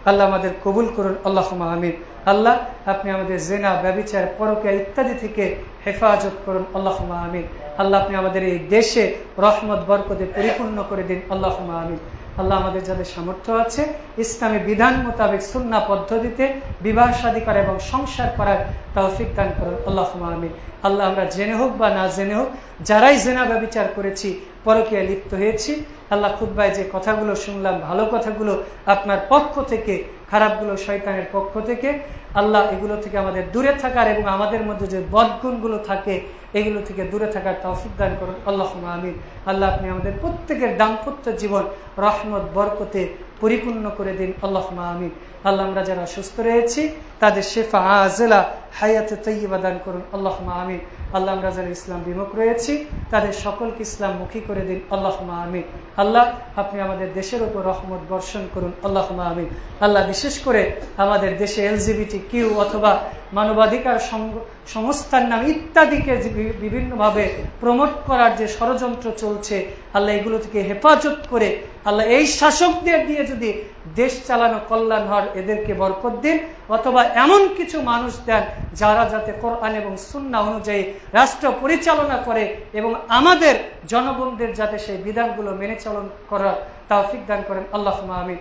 আল্লাহ আমাদের কবুল করুন। আল্লাহুম্মা আমিন। আল্লাহ আপনি আমাদের জেনা, ব্যভিচার, পরকীয়া ইত্যাদি থেকে হেফাজত করুন। আল্লাহুম্মা আমিন। আল্লাহ আপনি আমাদের এই দেশে রহমত বরকতে পরিপূর্ণ করে দিন। আল্লাহুম্মা আমিন। আল্লাহ আমাদের যাদের সামর্থ্য আছে, ইসলামী বিধান মোতাবেক সুন্নাহ পদ্ধতিতে বিবাহ শাদী করা এবং সংসার করার তৌফিক দান করুন। আল্লাহুম্মা আমিন। আল্লাহ আমরা জেনে হোক বা না জেনে হোক, যারাই জেনা ব্যভিচার করেছি, পরকীয়ায় লিপ্ত হয়েছি, আল্লাহ খুতবায় যে কথাগুলো শুনলাম, ভালো কথাগুলো আপনার পক্ষ থেকে, খারাপগুলো শয়তানের পক্ষ থেকে, আল্লাহ এগুলো থেকে আমাদের দূরে থাকার এবং আমাদের মধ্যে যে বদগুণগুলো থাকে এগুলো থেকে দূরে থাকার তৌফিক দান করুন, আল্লাহুম্মা আমিন। আল্লাহ আপনি আমাদের প্রত্যেকের দাম্পত্য জীবন রহমত বরকতে পরিপূর্ণ করে দিন, আল্লাহুম্মা আমিন। আল্লাহ আমরা যারা সুস্থ রয়েছি তাদের শেফা আজলা হায়াতে তৈয়বা দান করুন, আল্লাহুম্মা আমিন। আল্লাহ আমরা যারা ইসলাম বিমুখ রয়েছি তাদের সকলকে ইসলাম মুখী করে দিন, আল্লাহুম্মা আমিন। আল্লাহ আপনি আমাদের দেশের উপর রহমত বর্ষণ করুন, আল্লাহুম্মা আমিন। আল্লাহ বিশেষ করে আমাদের দেশে LGBTQ অথবা মানবাধিকার সংস্থার নাম ইত্যাদিকে বিভিন্নভাবে প্রমোট করার যে ষড়যন্ত্র চলছে, আল্লাহ এগুলো থেকে হেফাজত করে আল্লাহ এই শাসকদের দিয়ে যদি দেশ চালানো কল্যাণ হয় এদেরকে বরকত দিন, অথবা এমন কিছু মানুষ দেন যারা যাতে কোরআন এবং সুন্নাহ অনুযায়ী রাষ্ট্র পরিচালনা করে এবং আমাদের জনগণদের যাতে সেই বিধানগুলো মেনে চলন করার তৌফিক দান করেন, আল্লাহুম্মা আমিন।